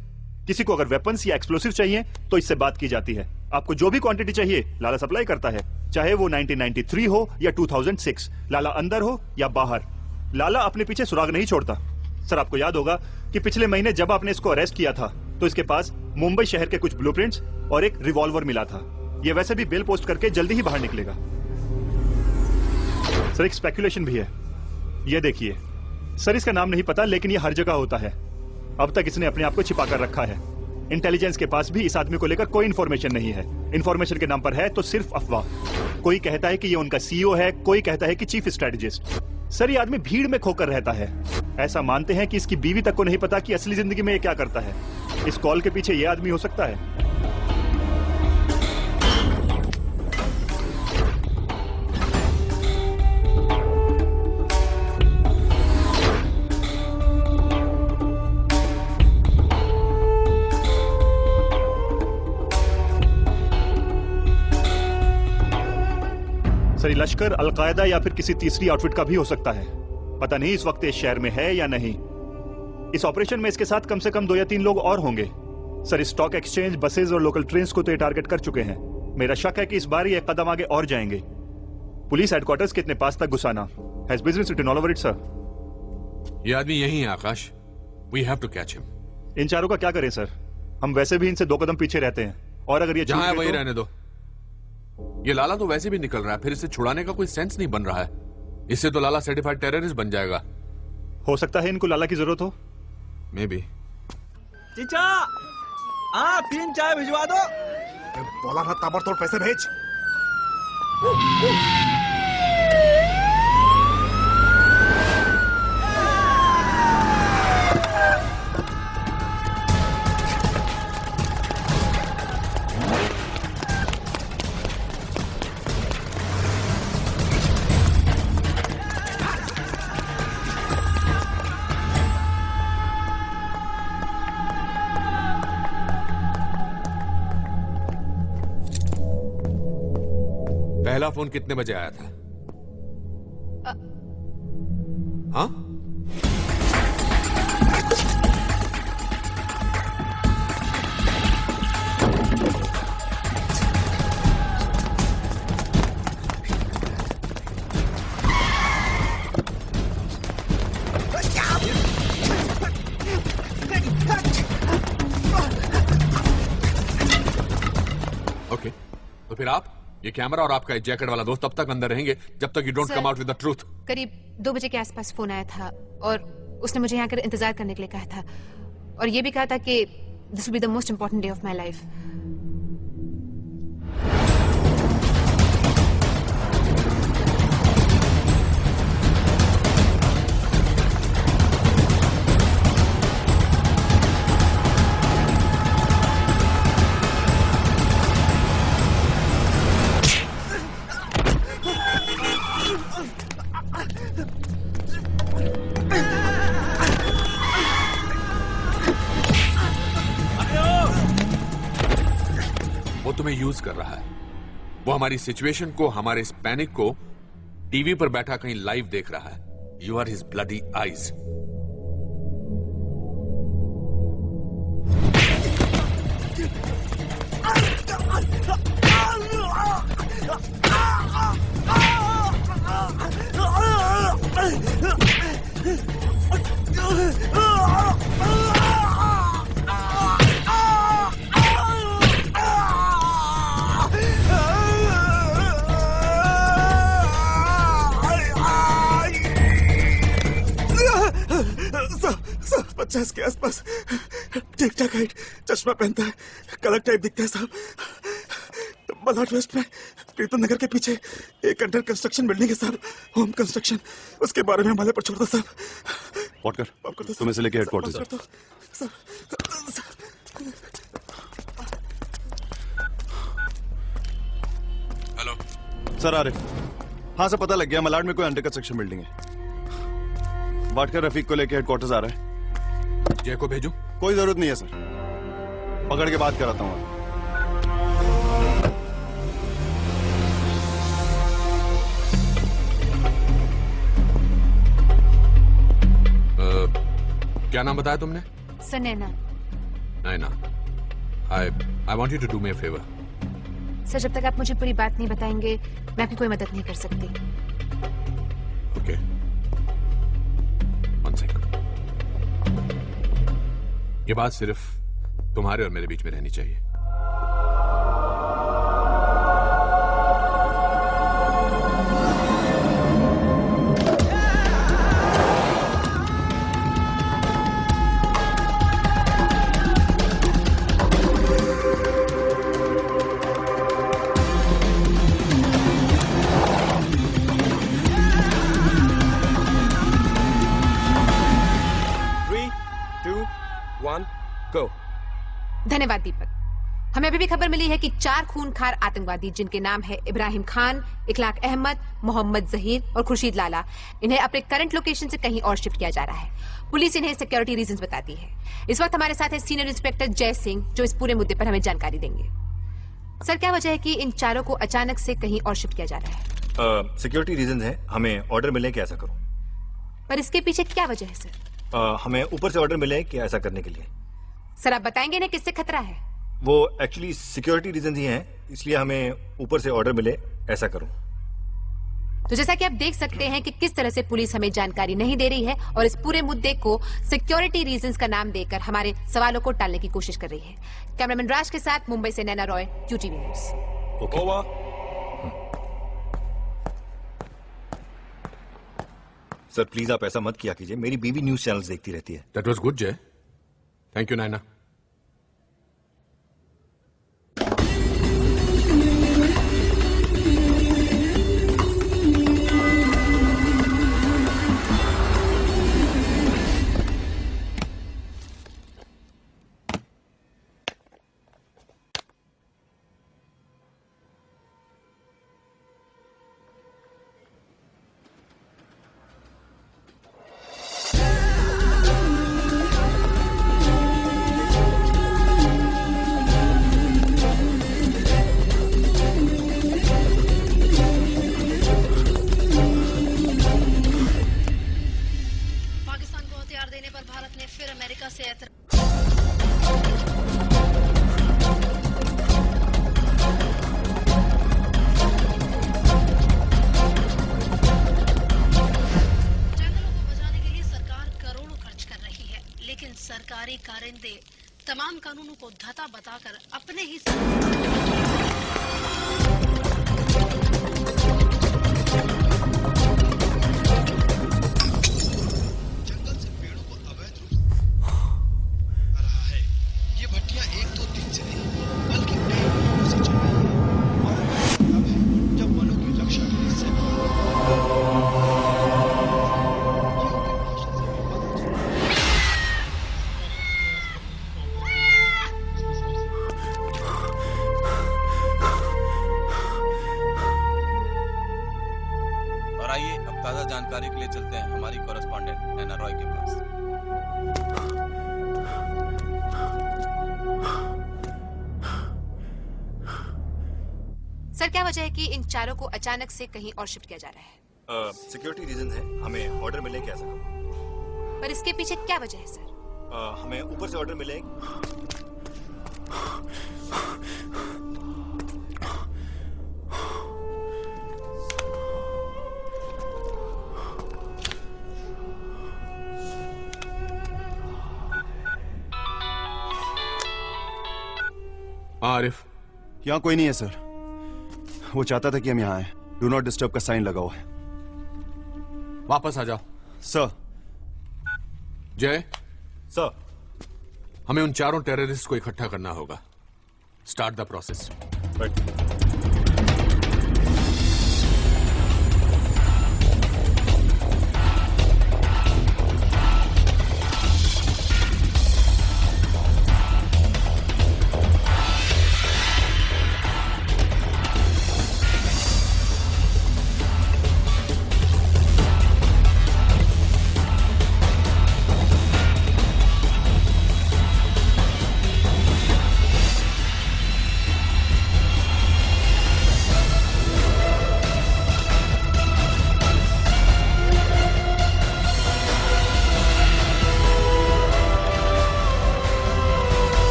S17: किसी को अगर वेपन्स या एक्सप्लोसिव चाहिए तो इससे बात की जाती है। आपको जो भी क्वांटिटी चाहिए लाला सप्लाई करता है, चाहे वो 1993 हो या 2006, लाला अंदर हो या बाहर, लाला अपने पीछे सुराग नहीं छोड़ता। सर आपको याद होगा कि पिछले महीने जब आपने इसको अरेस्ट किया था तो इसके पास मुंबई शहर के कुछ ब्लूप्रिंट्स और एक रिवॉल्वर मिला था। ये वैसे भी बेल पोस्ट करके जल्दी ही बाहर निकलेगा। सर एक स्पेकुलेशन भी है, ये देखिए। सर इसका नाम नहीं पता लेकिन ये हर जगह होता है। अब तक इसने अपने आप को छिपा कर रखा है। इंटेलिजेंस के पास भी इस आदमी को लेकर कोई इंफॉर्मेशन नहीं है। इंफॉर्मेशन के नाम पर है तो सिर्फ अफवाह। कोई कहता है कि ये उनका सीईओ है, कोई कहता है कि चीफ स्ट्रेटेजिस्ट। सर ये आदमी भीड़ में खोकर रहता है। ऐसा मानते हैं कि इसकी बीवी तक को नहीं पता कि असली जिंदगी में ये क्या करता है। इस कॉल के पीछे ये आदमी हो सकता है। सर लश्कर, अलकायदा या फिर किसी तीसरी आउटफिट का भी हो सकता है। पता नहीं इस वक्त इस शहर में है या नहीं। इस ऑपरेशन में इसके साथ कम से कम 2 या 3 लोग और होंगे। सर स्टॉक एक्सचेंज, बसेस और लोकल ट्रेन्स को तो ये टारगेट कर चुके हैं। मेरा शक है कि इस बार ये एक कदम आगे और जाएंगे। पुलिस हेडक्वार्टर्स के इतने पास तक घुसाना has business written all over it sir.
S1: ये आदमी यही है Akash. We have to catch him.
S17: इन चारों का क्या करें सर? हम वैसे भी इनसे 2 कदम पीछे रहते हैं और अगर ये
S1: जहां है वही रहने दो। ये लाला तो वैसे भी निकल रहा है, फिर इसे छुड़ाने का कोई सेंस नहीं बन रहा है। इससे तो लाला सर्टिफाइड टेररिस्ट बन जाएगा।
S17: हो सकता है इनको लाला की जरूरत हो।
S1: May be.
S18: चीचा, 3 चाय भिजवा दो।
S15: बोला ना ताबड़तोड़ पैसे भेज।
S1: पहला फोन कितने बजे आया था? हाँ? ओके, तो फिर आप, ये कैमरा और आपका जैकेट वाला दोस्त तब तक अंदर रहेंगे जब तक you don't come out with the truth.
S11: करीब 2 बजे के आसपास फोन आया था और उसने मुझे यहाँ कर इंतजार करने के लिए कहा था और ये भी कहा था कि this will be the most important day of my life.
S1: वो तुम्हें यूज कर रहा है। वो हमारी सिचुएशन को, हमारे इस पैनिक को टीवी पर बैठा कहीं लाइव देख रहा है। You are his bloody eyes.
S15: सब 50 के आसपास, ठीक ठाक हाइट, चश्मा पहनता है, कलर टाइप दिखता है साहब। मलाड वेस्ट में प्रीतम नगर के पीछे एक अंडर कंस्ट्रक्शन बिल्डिंग है साहब, होम कंस्ट्रक्शन। उसके बारे में हमारे पर छोड़ दो साहब।
S6: वॉटकर, तुम इसे लेके हेडक्वार्टर
S15: से।
S6: हेलो सर, आ रहे। हाँ सर, पता लग गया मलाड में कोई अंडर कंस्ट्रक्शन बिल्डिंग है। वाटकर रफीक को लेके हेडक्वार्टर्स आ रहा है।
S1: जय को भेजूं?
S6: कोई जरूरत नहीं है सर, पकड़ के बात कराता हूँ।
S1: क्या नाम बताया तुमने?
S11: Sir Naina.
S1: Naina, I want you to do me a favor.
S11: Sir जब तक आप मुझे पूरी बात नहीं बताएंगे मैं आपकी कोई मदद नहीं कर सकती।
S1: Okay. One second. ये बात सिर्फ तुम्हारे और मेरे बीच में रहनी चाहिए।
S11: Go. धन्यवाद दीपक। हमें अभी भी खबर मिली है कि 4 खूनखार आतंकवादी जिनके नाम है इब्राहिम खान, इखलाक अहमद, मोहम्मद जहीर और खुर्शीद लाला, इन्हें अपने करंट लोकेशन से कहीं और शिफ्ट किया जा रहा है। पुलिस इन्हें सिक्योरिटी रीजंस बताती है। इस वक्त हमारे साथ है सीनियर इंस्पेक्टर जय सिंह जो इस पूरे मुद्दे पर हमें जानकारी देंगे। सर क्या वजह है कि इन चारों को अचानक से कहीं और शिफ्ट किया जा रहा है?
S18: सिक्योरिटी रीजन है, हमें ऑर्डर मिले कि ऐसा करो।
S11: पर इसके पीछे क्या वजह है सर?
S18: हमें ऊपर से ऑर्डर मिले कि ऐसा करने के लिए।
S11: सर आप बताएंगे ना किससे खतरा है?
S18: वो एक्चुअली सिक्योरिटी रीजन ही हैं, इसलिए हमें ऊपर से ऑर्डर मिले ऐसा करो।
S11: तो जैसा कि आप देख सकते हैं कि किस तरह से पुलिस हमें जानकारी नहीं दे रही है और इस पूरे मुद्दे को सिक्योरिटी रीजंस का नाम देकर हमारे सवालों को टालने की कोशिश कर रही है। कैमरामैन राज के साथ मुंबई से Naina Roy, QTV news.
S18: Over. Sir please आप ऐसा मत किया कीजिए, मेरी बीबी न्यूज चैनल्स देखती रहती है।
S1: That was good, Jay. Thank you, Naina.
S20: सरकारी कारिंदे तमाम कानूनों को धता बताकर अपने ही
S15: जंगल से पेड़ों को अवैध रूप से रहा है। ये भट्टियां 1-2 दिन से नहीं बल्कि कई महीनों से चल रही है और अब है जब वनों की रक्षा के लिए
S10: जानकारी के लिए चलते हैं हमारी कॉरेस्पॉन्डेंट नैना रॉय के पास।
S11: सर क्या वजह है कि इन चारों को अचानक से कहीं और शिफ्ट किया जा रहा है?
S18: सिक्योरिटी रीजन है, हमें ऑर्डर मिले कैसा करो।
S11: पर इसके पीछे क्या वजह है सर?
S18: हमें ऊपर से ऑर्डर मिले।
S1: आरिफ
S6: यहाँ कोई नहीं है सर। वो चाहता था कि हम यहाँ आए। डू नॉट डिस्टर्ब का साइन लगा हुआ है।
S1: वापस आ जाओ।
S6: सर।
S1: जय
S18: सर,
S1: हमें उन चारों टेररिस्ट को इकट्ठा करना होगा। Start the process.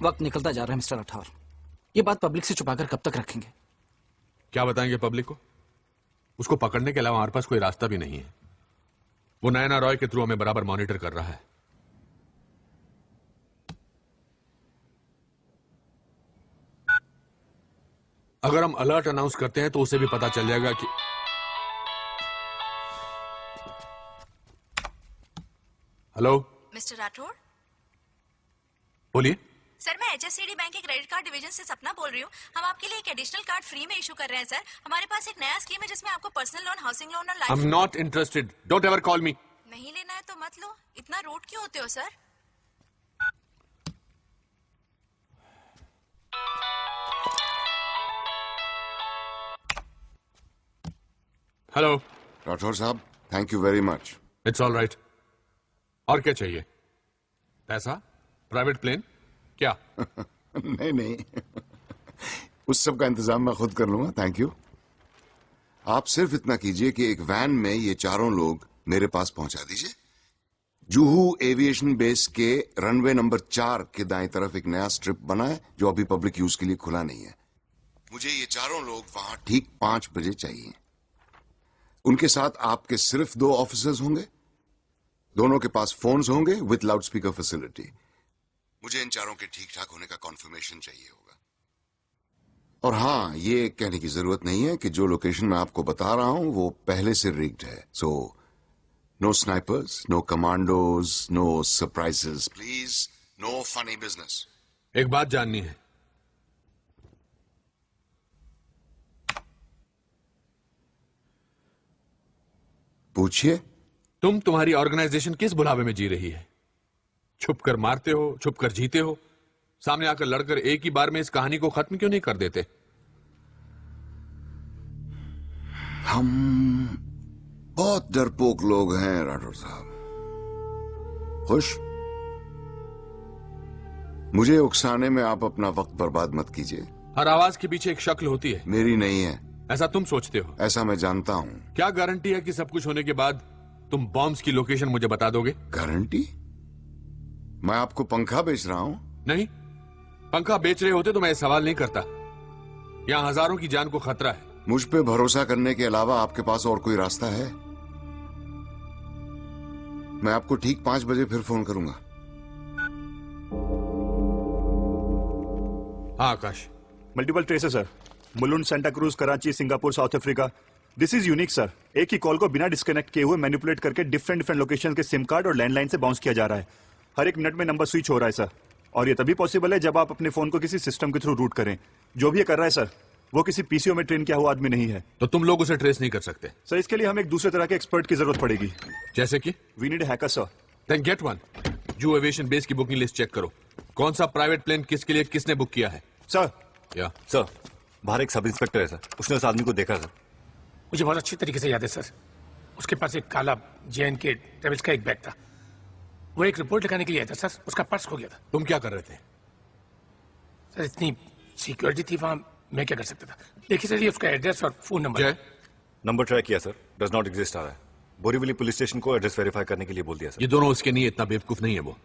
S16: वक्त निकलता जा रहा है मिस्टर राठौर। ये बात पब्लिक से छुपाकर कब तक रखेंगे?
S1: क्या बताएंगे पब्लिक को? उसको पकड़ने के अलावा हमारे पास कोई रास्ता भी नहीं है। वो नयना रॉय के थ्रू हमें बराबर मॉनिटर कर रहा है। अगर हम अलर्ट अनाउंस करते हैं तो उसे भी पता चल जाएगा कि हेलो
S14: मिस्टर राठौर,
S1: बोलिए।
S14: सर मैं HSCD बैंक के क्रेडिट कार्ड डिवीजन से सपना बोल रही हूँ। हम आपके लिए एक एडिशनल कार्ड फ्री में इशू कर रहे हैं सर। हमारे पास एक नया स्कीम है जिसमें आपको पर्सनल लोन, हाउसिंग लोन और
S1: I am not interested. Don't ever call मी।
S14: नहीं लेना है तो मत लो। इतना रूड क्यों होते हो सर?
S1: हेलो
S3: राठौर साहब, thank you very much.
S1: It's all right. और क्या चाहिए? पैसा? Private plane? क्या?
S3: नहीं नहीं, उस सब का इंतजाम मैं खुद कर लूंगा, थैंक यू। आप सिर्फ इतना कीजिए कि एक वैन में ये चारों लोग मेरे पास पहुंचा दीजिए। जुहू एविएशन बेस के रनवे नंबर 4 के दाएं तरफ एक नया स्ट्रिप बना है जो अभी पब्लिक यूज के लिए खुला नहीं है। मुझे ये चारों लोग वहां ठीक 5 बजे चाहिए। उनके साथ आपके सिर्फ 2 ऑफिसर्स होंगे, दोनों के पास फोन्स होंगे विद लाउडस्पीकर फैसिलिटी। मुझे इन चारों के ठीक ठाक होने का कॉन्फर्मेशन चाहिए होगा। और हां, ये कहने की जरूरत नहीं है कि जो लोकेशन मैं आपको बता रहा हूं वो पहले से रिग्ड है। So no snipers, no commandos, no surprises, please, no funny business.
S1: एक बात जाननी है,
S3: पूछिए।
S1: तुम्हारी ऑर्गेनाइजेशन किस बुलावे में जी रही है? छुप कर मारते हो, छुप कर जीते हो, सामने आकर लड़कर एक ही बार में इस कहानी को खत्म क्यों नहीं कर देते?
S3: हम बहुत डरपोक लोग हैं राठौर साहब। खुश? मुझे उकसाने में आप अपना वक्त बर्बाद मत कीजिए।
S1: हर आवाज के पीछे एक शक्ल होती है।
S3: मेरी नहीं है।
S1: ऐसा तुम सोचते हो?
S3: ऐसा मैं जानता हूं।
S1: क्या गारंटी है कि सब कुछ होने के बाद तुम बॉम्ब्स की लोकेशन मुझे बता दोगे?
S3: गारंटी? मैं आपको पंखा बेच रहा हूं?
S1: नहीं, पंखा बेच रहे होते तो मैं सवाल नहीं करता। यहां हजारों की जान को खतरा है।
S3: मुझ पे भरोसा करने के अलावा आपके पास और कोई रास्ता है? मैं आपको ठीक 5 बजे फिर फोन करूंगा।
S1: हाँ Akash.
S17: Multiple traces sir, Mulund, Santa Cruz, Karachi, Singapore, South Africa. This is unique sir. एक ही कॉल को बिना डिस्कनेक्ट किए हुए मैनिपुलेट करके डिफरेंट लोकेशन के सिम कार्ड और लैंडलाइन से बाउंस किया जा रहा है। हर एक मिनट में नंबर स्विच हो रहा है सर, और ये तभी पॉसिबल है जब आप अपने फोन को किसी सिस्टम के थ्रू रूट करें। जो भी ये कर रहा है सर, वो किसी पीसीओ में ट्रेन किया हुआ आदमी नहीं है।
S1: तो तुम लोग उसे ट्रेस नहीं कर सकते?
S17: सर इसके लिए हमें एक दूसरे तरह के एक्सपर्ट की जरूरत पड़ेगी।
S1: जैसे कि?
S17: We need hacker sir.
S1: Then get one. जू एविएशन बेस की बुकिंग लिस्ट चेक करो। कौन सा प्राइवेट प्लेन किसके लिए किसने बुक किया है?
S17: सर।
S1: या
S18: सर, बाहर एक सब इंस्पेक्टर है सर, उसने उस आदमी को देखा सर।
S4: मुझे बहुत अच्छी तरीके से याद है सर। उसके पास एक काला JN के ट्रेवल्स का एक बैग था। वो एक रिपोर्ट लिखाने के लिए आया था सर। उसका पर्स खो गया था।
S1: तुम क्या कर रहे थे?
S4: सर इतनी सिक्योरिटी थी वहां, मैं क्या कर सकता था? देखिए सर, ये उसका एड्रेस और फोन नंबर।
S18: नंबर ट्राई किया सर, डज नॉट एग्जिस्ट आ रहा है। बोरीवली पुलिस स्टेशन को एड्रेस वेरीफाई करने के लिए बोल दिया सर।
S1: ये दोनों उसके नहीं, इतना बेवकूफ नहीं है वो।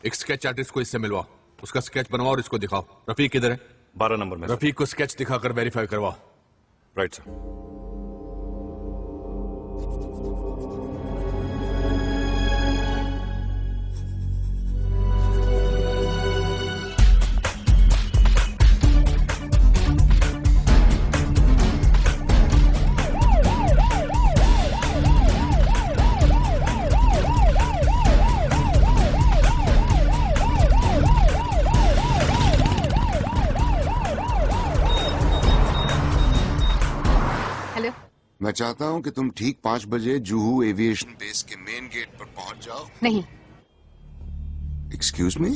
S1: एक स्केच आर्टिस्ट को इससे मिलवाओ, उसका स्केच बनवाओ और इसको दिखाओ। रफीक किधर है?
S18: 12 नंबर में।
S1: रफीक को स्केच दिखाकर वेरीफाई करवाओ।
S18: Right sir.
S3: मैं चाहता हूं कि तुम ठीक 5 बजे जुहू एविएशन बेस के मेन गेट पर पहुंच जाओ।
S11: नहीं।
S3: Excuse me?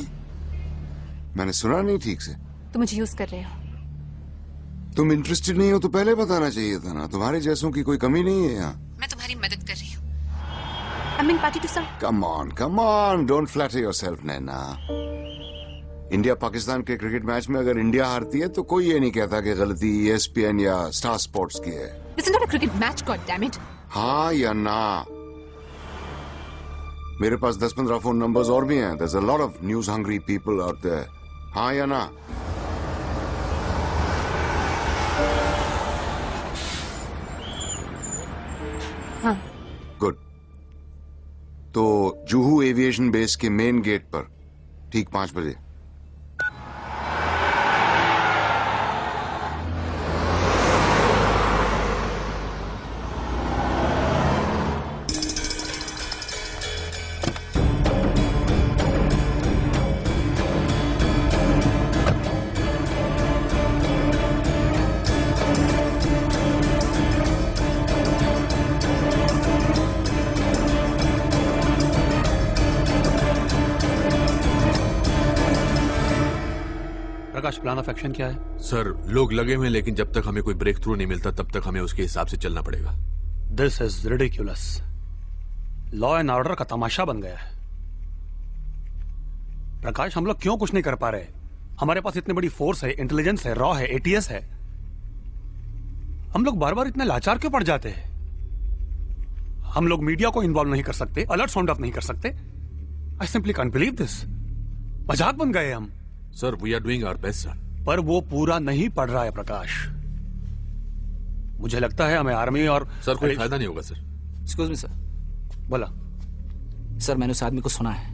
S3: मैंने सुना नहीं ठीक से।
S11: तुम मुझे यूज कर रहे हो।
S3: तुम इंटरेस्टेड नहीं हो तो पहले बताना चाहिए था ना। तुम्हारे जैसों की कोई कमी नहीं है यहाँ।
S11: मैं तुम्हारी मदद कर रही हूँ। I'm in party to some.
S3: Come on, don't flatter yourself, Naina. India Pakistan के क्रिकेट मैच में अगर इंडिया हारती है तो कोई ये नहीं कहता कि गलती ESPN या स्टार स्पोर्ट्स की है।
S11: This is not a cricket match, goddammit.
S3: हाँ या ना? मेरे पास 10-15 फोन नंबर्स और भी हैं। There's a lot of news hungry people out there. हाँ या ना?
S11: हाँ।
S3: गुड। तो जुहू एविएशन बेस के मेन गेट पर ठीक 5 बजे।
S16: प्रकाश, प्लान ऑफ एक्शन क्या है?
S1: सर, लोग लगे हुए हैं, लेकिन जब तक हमें कोई ब्रेक थ्रू नहीं मिलता तब तक हमें उसके हिसाब से चलना पड़ेगा।
S16: This is ridiculous. Law and order का तमाशा बन गया है। प्रकाश, हम लोग क्यों कुछ नहीं कर पा रहे? हमारे पास इतनी बड़ी फोर्स है, इंटेलिजेंस है, रॉ है, एटीएस है। हम लोग बार बार इतने लाचार क्यों पड़ जाते हैं? हम लोग मीडिया को इन्वॉल्व नहीं कर सकते, अलर्ट साउंड ऑफ नहीं कर सकते। I simply can't believe this. मजाक बन गए हम।
S1: Sir, we are doing our best sir.
S16: पर वो पूरा नहीं पड़ रहा है प्रकाश। मुझे लगता है हमें आर्मी और
S1: सर कोई फायदा नहीं होगा सर।
S16: Excuse me sir. बोला। सर, मैंने उस आदमी को सुना है।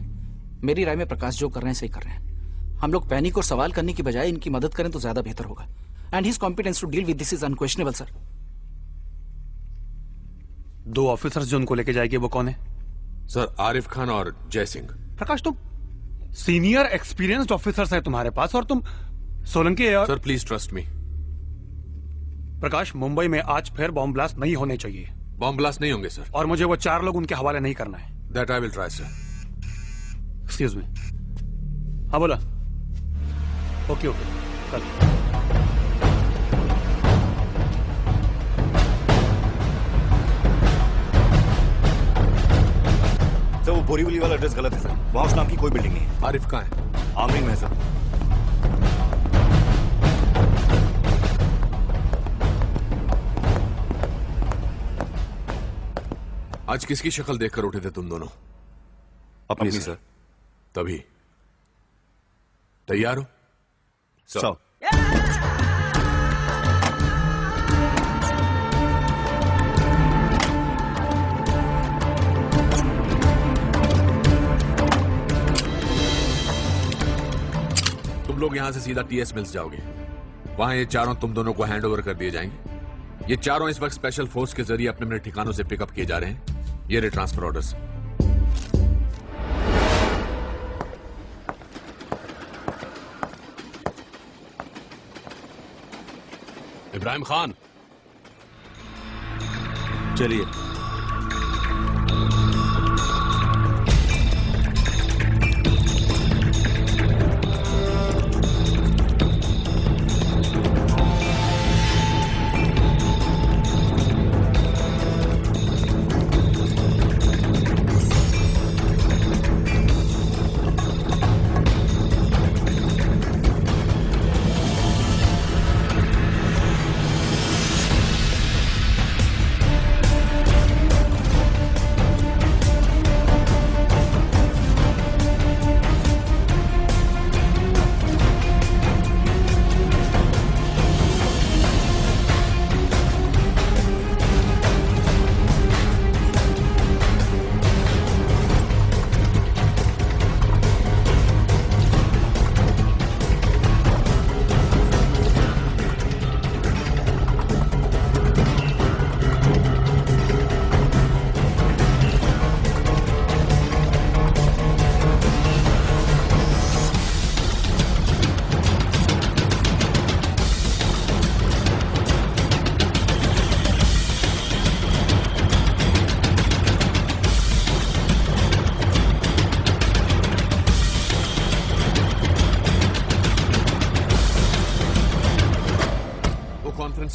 S16: मेरी राय में प्रकाश जो कर रहे हैं सही कर रहे हैं। हम लोग पैनिक और सवाल करने की बजाय इनकी मदद करें तो ज्यादा बेहतर होगा। And his competence to deal with this is unquestionable sir. 2 officers जो उनको लेके जाएंगे वो कौन है?
S1: सर, आरिफ खान और जय सिंह।
S16: प्रकाश, तुम सीनियर एक्सपीरियंस्ड ऑफिसर्स है तुम्हारे पास और तुम सोलंकी और...
S1: सर प्लीज ट्रस्ट मी।
S16: प्रकाश, मुंबई में आज फिर बॉम्ब ब्लास्ट नहीं होने चाहिए।
S1: बॉम्ब ब्लास्ट नहीं होंगे सर।
S16: और मुझे वो 4 लोग उनके हवाले नहीं करना है।
S1: That I will try sir.
S16: Excuse me. हाँ बोला। ओके ओके, कल।
S18: सर, वो बोरीवली वाला एड्रेस गलत है सर। वहां उस नाम की कोई बिल्डिंग नहीं है।
S1: आरिफ कहाँ है?
S18: आमरिन में है सर।
S1: आज किसकी शक्ल देखकर उठे थे तुम दोनों?
S18: अपनी सर।
S1: तभी तैयार हो?
S18: सर।
S1: तुम लोग यहां से सीधा टीएस मिल्स जाओगे। वहां ये चारों तुम दोनों को हैंड ओवर कर दिए जाएंगे। ये चारों इस वक्त स्पेशल फोर्स के जरिए अपने अपने ठिकानों से पिकअप किए जा रहे हैं। ये रहे ट्रांसफर ऑर्डर्स।
S13: इब्राहिम खान,
S18: चलिए।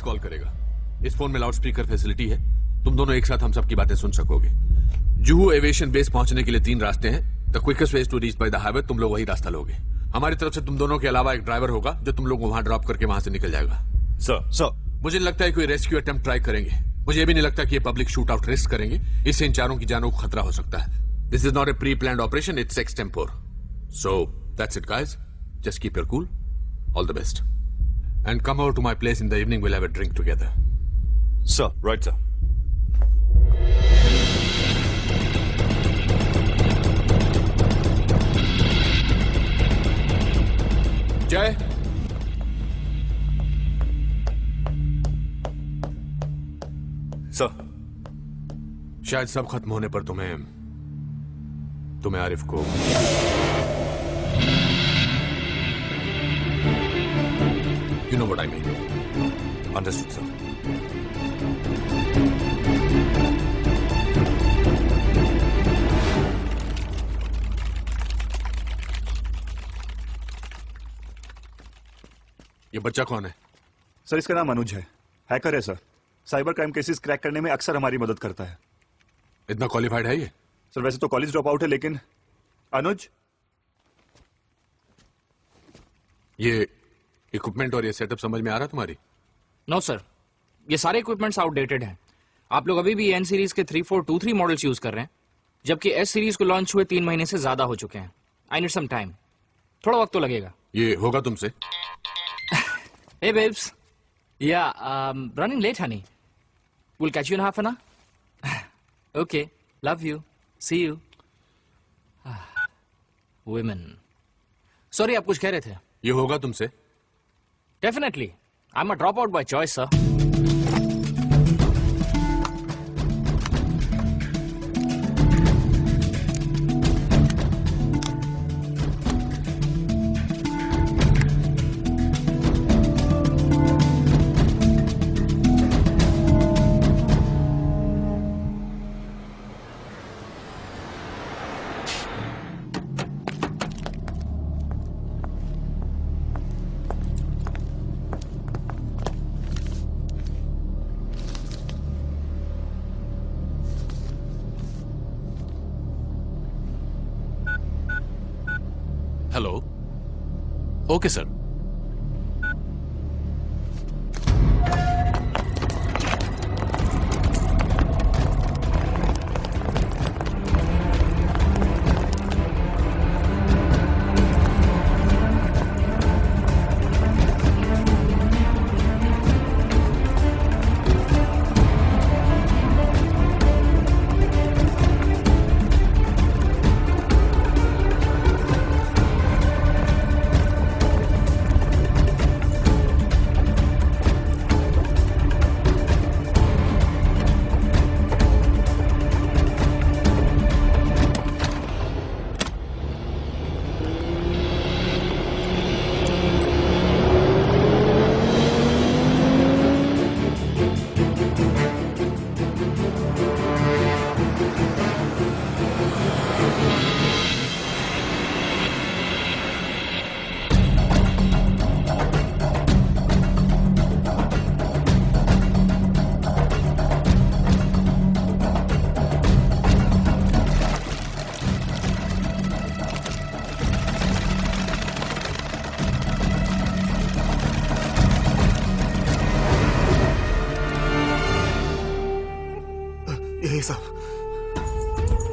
S1: कॉल करेगा। इस फोन में लाउड स्पीकर फैसिलिटी है। तुम दोनों एक साथ हम सब की बातें सुन सकोगे। जुहू एविएशन बेस पहुंचने के लिए 3 रास्ते हैं। The quickest way to reach by the highway. तुम लोग वही रास्ता लोगे। हमारी तरफ से तुम दोनों के अलावा एक ड्राइवर होगा जो तुम लोग को वहां ड्रॉप करके वहां से निकल जाएगा।
S18: सर
S1: मुझे लगता है कोई रेस्क्यू अटेम्प्ट ट्राई करेंगे। मुझे भी नहीं लगता कि ये पब्लिक शूट आउट रिस्क करेंगे। इससे इन चारों की जानों को खतरा हो सकता है। This is not a pre planned operation, it's extempore. So that's it guys. Just keep your cool. All the best. And come over to my place in the evening. We'll have a drink together.
S6: Sir, right, sir.
S1: जय,
S6: sir,
S1: शायद सब खत्म होने पर तुम्हें आरिफ को You know what I mean.
S6: Understood, sir.
S1: ये बच्चा कौन है?
S17: सर, इसका नाम अनुज है। हैकर है sir. Cyber crime cases crack करने में अक्सर हमारी मदद करता है।
S1: इतना क्वालिफाइड है ये?
S17: सर, वैसे तो कॉलेज ड्रॉप आउट है, लेकिन अनुज,
S1: ये इक्विपमेंट और ये सेटअप समझ में आ रहा तुम्हारी?
S21: नो सर, ये सारे इक्विपमेंट्स आउटडेटेड हैं। आप लोग अभी भी एन सीरीज के 3423 मॉडल्स यूज कर रहे हैं, जबकि एस सीरीज को लॉन्च हुए 3 महीने से ज्यादा हो चुके हैं। आई नीड सम टाइम, थोड़ा वक्त तो लगेगा।
S1: ये होगा तुमसे?
S21: Hey babes, yeah, running late, honey. We'll catch you in half an hour. Okay, love you. See you. Women. Sorry, आप कुछ कह रहे थे?
S1: ये होगा तुमसे?
S21: Definitely. I'm a dropout by choice, sir.
S13: Hello, okay sir.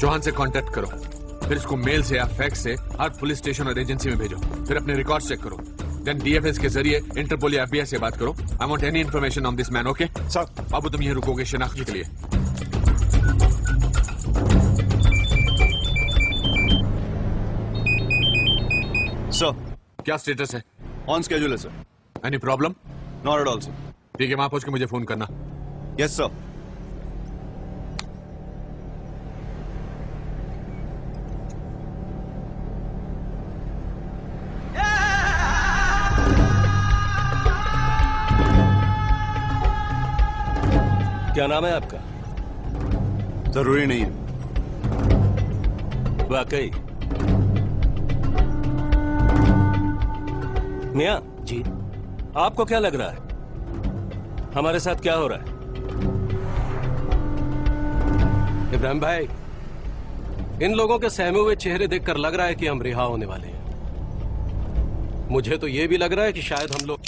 S13: Chauhan से कांटेक्ट करो, फिर इसको मेल से या फैक्स से हर पुलिस स्टेशन और एजेंसी में भेजो, फिर अपने रिकॉर्ड चेक करो, देन डीएफएस के जरिए इंटरपोल या एफबीआई से बात करो। I want any information on this man, okay?
S17: Sir.
S1: बाबू तुम यहीं रुकोगे शिनाख्त के लिए।
S6: सर,
S1: क्या स्टेटस है?
S6: ऑन स्केड्यूल है sir.
S1: Any problem?
S6: Not at all sir.
S1: ठीक है, वहां पहुंच के मुझे फोन करना।
S6: Yes sir.
S12: क्या नाम है आपका?
S6: जरूरी नहीं है।
S12: वाकई? मियां जी, आपको क्या लग रहा है हमारे साथ क्या हो रहा है? इब्राहिम भाई, इन लोगों के सहमे हुए चेहरे देखकर लग रहा है कि हम रिहा होने वाले हैं। मुझे तो यह भी लग रहा है कि शायद हम लोग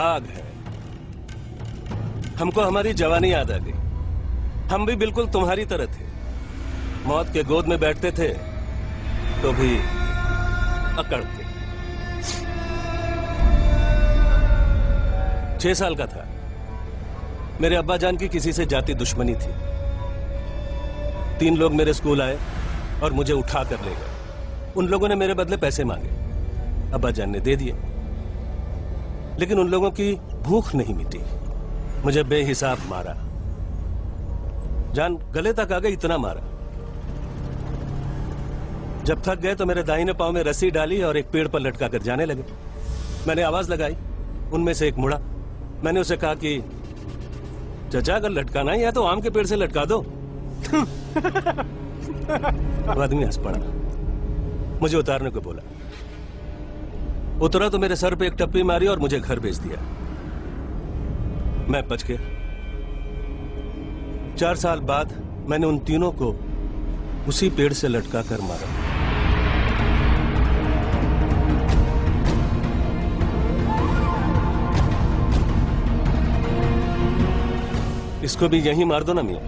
S12: आग है, हमको हमारी जवानी याद आ गई। हम भी बिल्कुल तुम्हारी तरह थे, मौत के गोद में बैठते थे तो भी अकड़ते। 6 साल का था, मेरे अब्बा जान की किसी से जाति दुश्मनी थी। 3 लोग मेरे स्कूल आए और मुझे उठा कर ले गए। उन लोगों ने मेरे बदले पैसे मांगे, अब्बा जान ने दे दिए, लेकिन उन लोगों की भूख नहीं मिटी। मुझे बेहिसाब मारा, जान गले तक आ गई, इतना मारा। जब थक गए तो मेरे दाहिने पांव में रस्सी डाली और एक पेड़ पर लटका कर जाने लगे। मैंने आवाज लगाई, उनमें से एक मुड़ा। मैंने उसे कहा कि चचा, अगर लटकाना ही है तो आम के पेड़ से लटका दो। वो आदमी हंस पड़ा, मुझे उतारने को बोला। उतरा तो मेरे सर पे एक टप्पी मारी और मुझे घर भेज दिया। मैं बच गया। 4 साल बाद मैंने उन तीनों को उसी पेड़ से लटका कर मारा। इसको भी यहीं मार दो ना मियां।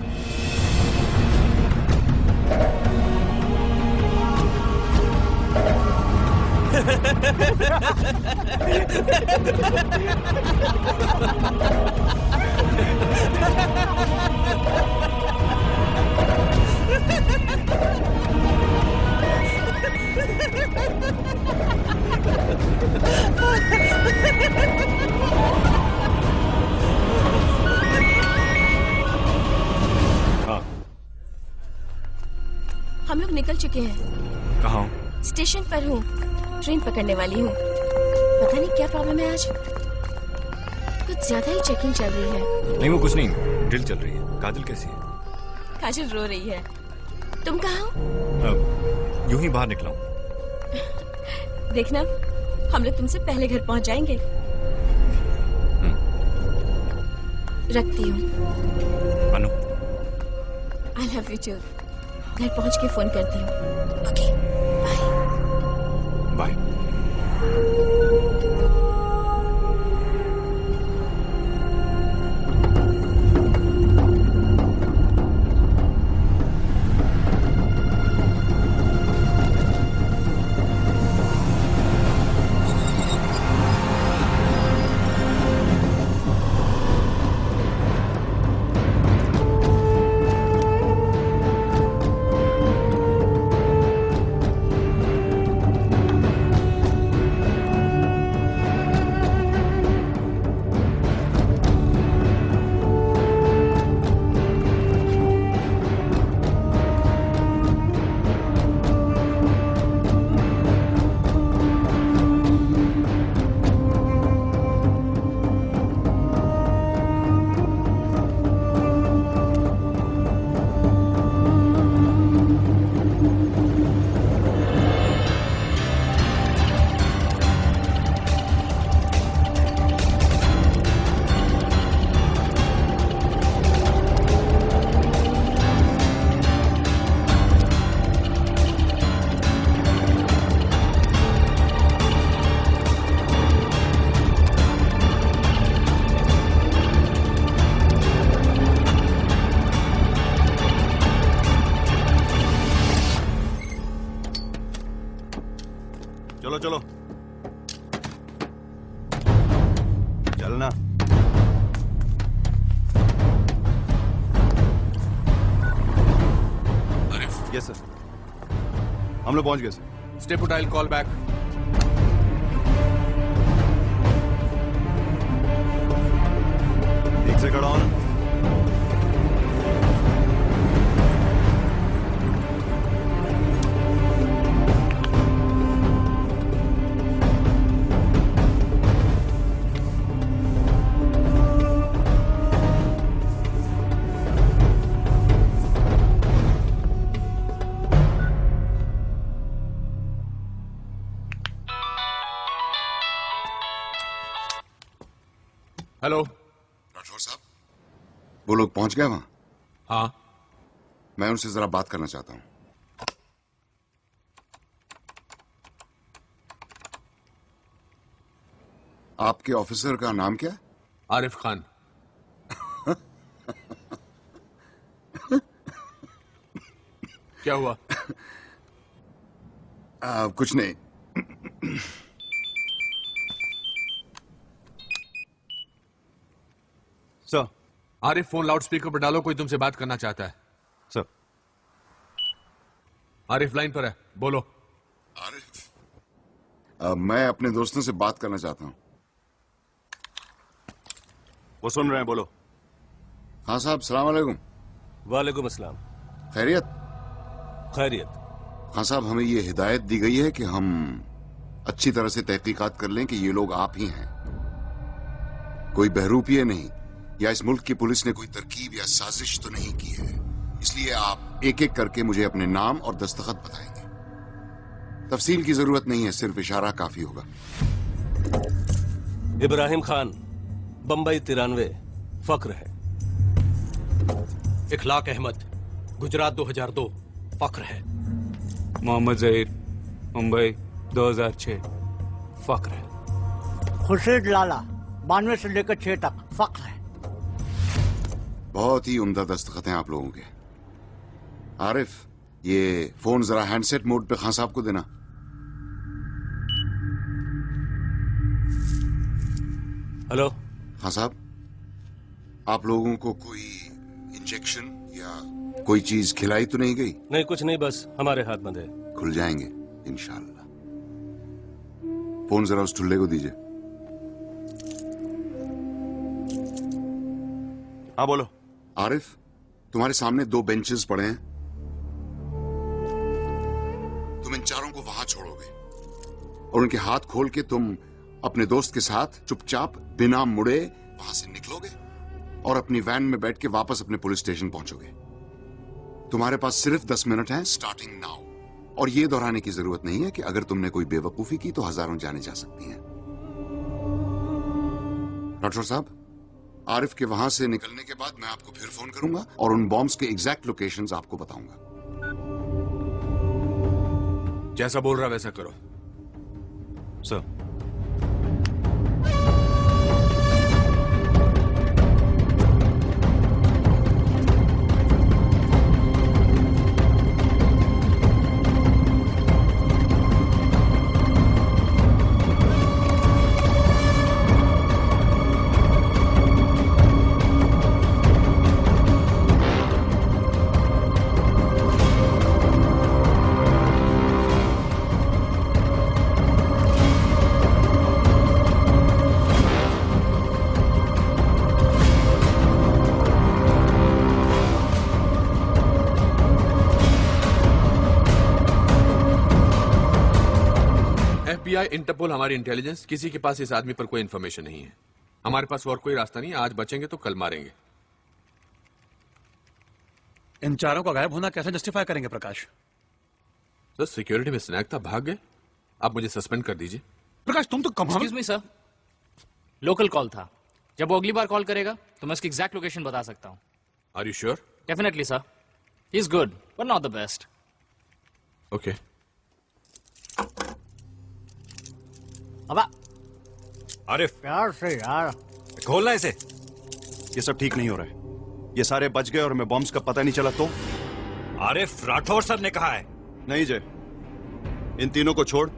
S8: हम लोग निकल चुके हैं।
S18: कहाँ?
S8: स्टेशन पर हूँ, ट्रेन पकड़ने वाली हूँ। पता नहीं क्या प्रॉब्लम है आज, कुछ ज्यादा ही चेकिंग चल रही है।
S18: नहीं, वो कुछ नहीं, ड्रिल चल रही है। काजल कैसी है?
S8: काजल रो रही है। तुम कहाँ हो?
S18: यूं ही बाहर निकला हूँ।
S8: देखना, हम लोग तुमसे पहले घर पहुँच जाएंगे। रखती हूँ।
S18: Anu,
S8: I love you too. घर पहुँच के फोन करती हूँ। Okay, bye.
S18: बाय। चलो चलो, चलना। यस सर, हम लोग पहुंच गए सर।
S1: स्टेप उठाइल, कॉल बैक।
S6: ठीक से खड़ा होना।
S1: हेलो
S3: राठौर साहब, वो लोग पहुंच गए वहां?
S1: हाँ,
S3: मैं उनसे जरा बात करना चाहता हूं। आपके ऑफिसर का नाम क्या है?
S1: आरिफ खान। क्या हुआ?
S3: कुछ नहीं।
S6: Sir.
S1: Arif, phone loud speaker पर डालो, कोई तुमसे बात करना चाहता है।
S6: सर।
S1: आरिफ लाइन पर है, बोलो।
S3: आरिफ, मैं अपने दोस्तों से बात करना चाहता हूं।
S6: वो सुन रहे हैं, बोलो।
S3: हाँ साहब, सलाम अलैकुम।
S12: वालेकुम अस्सलाम।
S3: खैरियत?
S12: खैरियत।
S3: हाँ साहब, हमें ये हिदायत दी गई है कि हम अच्छी तरह से तहकीकात कर लें कि ये लोग आप ही हैं, कोई बहरूपिये नहीं, या इस मुल्क की पुलिस ने कोई तरकीब या साजिश तो नहीं की है। इसलिए आप एक एक करके मुझे अपने नाम और दस्तखत बताएंगे। तफसील की जरूरत नहीं है, सिर्फ इशारा काफी होगा।
S12: इब्राहिम खान, बंबई 93, फक्र है।
S16: इखलाक अहमद, गुजरात 2002, फक्र है।
S5: मोहम्मद जहीर, मुंबई 2006, फक्र है।
S2: खुर्शीद लाला, 92 से लेकर 6 तक, फक्र है।
S3: बहुत ही उम्दा दस्तखत हैं आप लोगों के। आरिफ, ये फोन जरा हैंडसेट मोड पे खान साहब को देना।
S12: हेलो।
S3: हाँ साहब, आप लोगों को कोई इंजेक्शन या कोई चीज खिलाई तो नहीं गई?
S12: नहीं, कुछ नहीं, बस हमारे हाथ बंद है।
S3: खुल जाएंगे इंशाल्लाह। फोन जरा उस ठुल्ले को दीजिए।
S6: हाँ बोलो।
S3: आरिफ, तुम्हारे सामने 2 बेंचेस पड़े हैं, तुम इन चारों को वहां छोड़ोगे और उनके हाथ खोल के तुम अपने दोस्त के साथ चुपचाप बिना मुड़े वहां से निकलोगे और अपनी वैन में बैठ के वापस अपने पुलिस स्टेशन पहुंचोगे। तुम्हारे पास सिर्फ 10 मिनट हैं, स्टार्टिंग नाउ। और ये दोहराने की जरूरत नहीं है कि अगर तुमने कोई बेवकूफी की तो हजारों जाने जा सकती हैं। डॉक्टर साहब, आरिफ के वहां से निकलने के बाद मैं आपको फिर फोन करूंगा और उन बॉम्ब्स के एग्जैक्ट लोकेशंस आपको बताऊंगा।
S1: जैसा बोल रहा वैसा करो।
S6: सर।
S1: FBI, इंटरपोल, हमारी इंटेलिजेंस, किसी के पास इस आदमी पर कोई इंफॉर्मेशन नहीं है। हमारे पास और कोई रास्ता नहीं है। आज बचेंगे तो कल मारेंगे।
S16: इन चारों का गायब होना कैसे जस्टिफाई करेंगे प्रकाश?
S1: सर, सिक्योरिटी में स्नैक था, भाग गए। आप मुझे सस्पेंड कर दीजिए।
S16: प्रकाश, तुम तो कम।
S21: Excuse me sir, local call था। जब वो अगली बार कॉल करेगा तो मैं उसकी एग्जैक्ट लोकेशन बता सकता हूँ।
S1: Are you sure?
S21: Definitely sir, he is good but not the best.
S1: Okay.
S2: अबा
S18: आरिफ,
S2: प्यार से यार
S18: खोलना इसे।
S6: ये सब ठीक नहीं हो रहा है। ये सारे बच गए और हमें बॉम्ब्स का पता नहीं चला तो?
S18: आरिफ, राठौर सर ने कहा है।
S6: नहीं जय, इन तीनों को छोड़,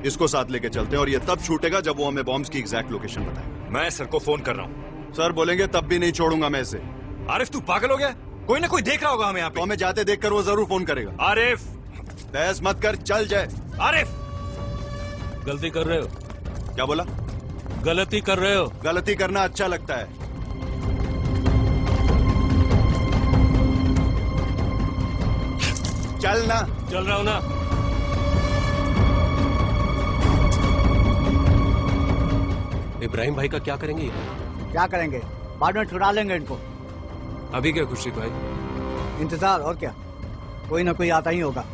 S6: इसको साथ लेके चलते हैं और ये तब छूटेगा जब वो हमें बॉम्ब्स की एग्जैक्ट लोकेशन बताए।
S18: मैं सर को फोन कर रहा हूँ।
S6: सर बोलेंगे तब भी नहीं छोड़ूंगा मैं इसे।
S18: आरिफ, तू पागल हो गया? कोई ना कोई देख रहा होगा हमें यहाँ पे।
S6: तो हमें जाते देखकर वो जरूर फोन करेगा।
S18: आरिफ,
S6: बहस मत कर, चल जय।
S18: आरिफ,
S12: गलती कर रहे हो।
S6: क्या बोला?
S12: गलती कर रहे हो।
S6: गलती करना अच्छा लगता है। चल ना।
S12: चल रहा हूं ना। इब्राहिम भाई का क्या करेंगे?
S2: क्या करेंगे? बाद में छुड़ा लेंगे इनको।
S12: अभी क्या खुर्शीद भाई?
S2: इंतजार, और क्या, कोई ना कोई आता ही होगा।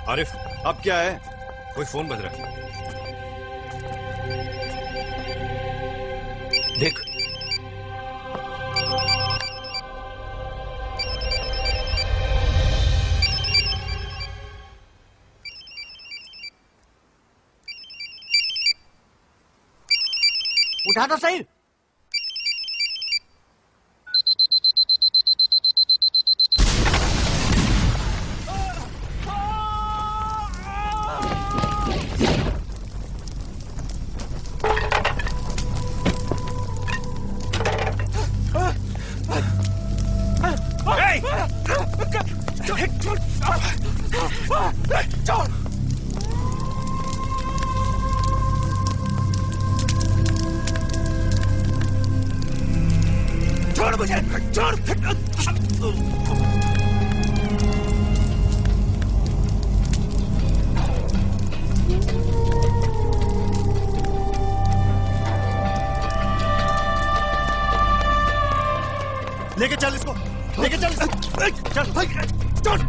S18: आरिफ,
S6: अब क्या है?
S18: कोई फोन बज रहा है।
S12: देख।
S2: उठा तो सही।
S15: छोड़ मुझे, छोड़।
S6: लेके चल इसको, लेके चल, चल, चल।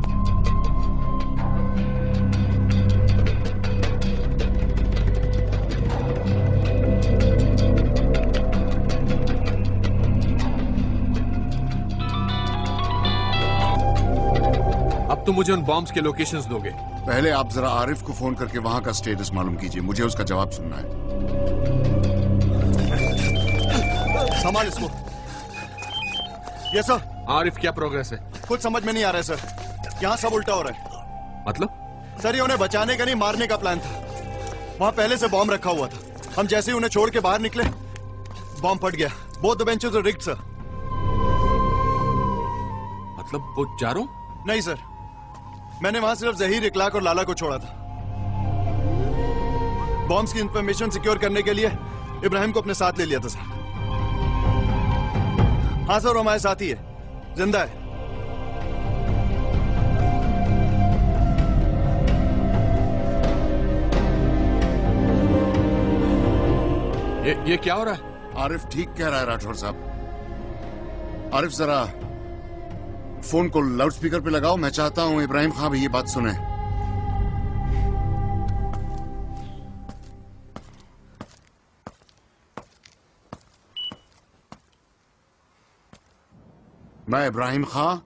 S1: अब तुम मुझे उन बॉम्ब्स के लोकेशंस दोगे।
S3: पहले आप जरा आरिफ को फोन करके वहां का स्टेटस मालूम कीजिए, मुझे उसका जवाब सुनना है।
S6: संभाल इसको। ये सर।
S1: आरिफ, क्या प्रोग्रेस है?
S6: कुछ समझ में नहीं आ रहा है सर, यहाँ सब उल्टा हो रहा है।
S1: मतलब?
S6: सर ये उन्हें बचाने का नहीं, मारने का प्लान था। वहाँ पहले से बॉम्ब रखा हुआ था। हम जैसे ही उन्हें छोड़ के बाहर निकले, बॉम्ब फट गया। Both the benches are rigged sir.
S1: मतलब वो चारों?
S6: नहीं सर, मैंने वहां सिर्फ जहीर, इखलाक और लाला को छोड़ा था। बॉम्ब्स की इंफॉर्मेशन सिक्योर करने के लिए इब्राहिम को अपने साथ ले लिया था सर। हाँ सर, वो हमारे साथ ही है, जिंदा है।
S1: ये क्या हो रहा है?
S3: आरिफ ठीक कह रहा है राठौर साहब। आरिफ जरा फोन को लाउडस्पीकर पे लगाओ, मैं चाहता हूं इब्राहिम खां भी ये बात सुने। मैं इब्राहिम खां,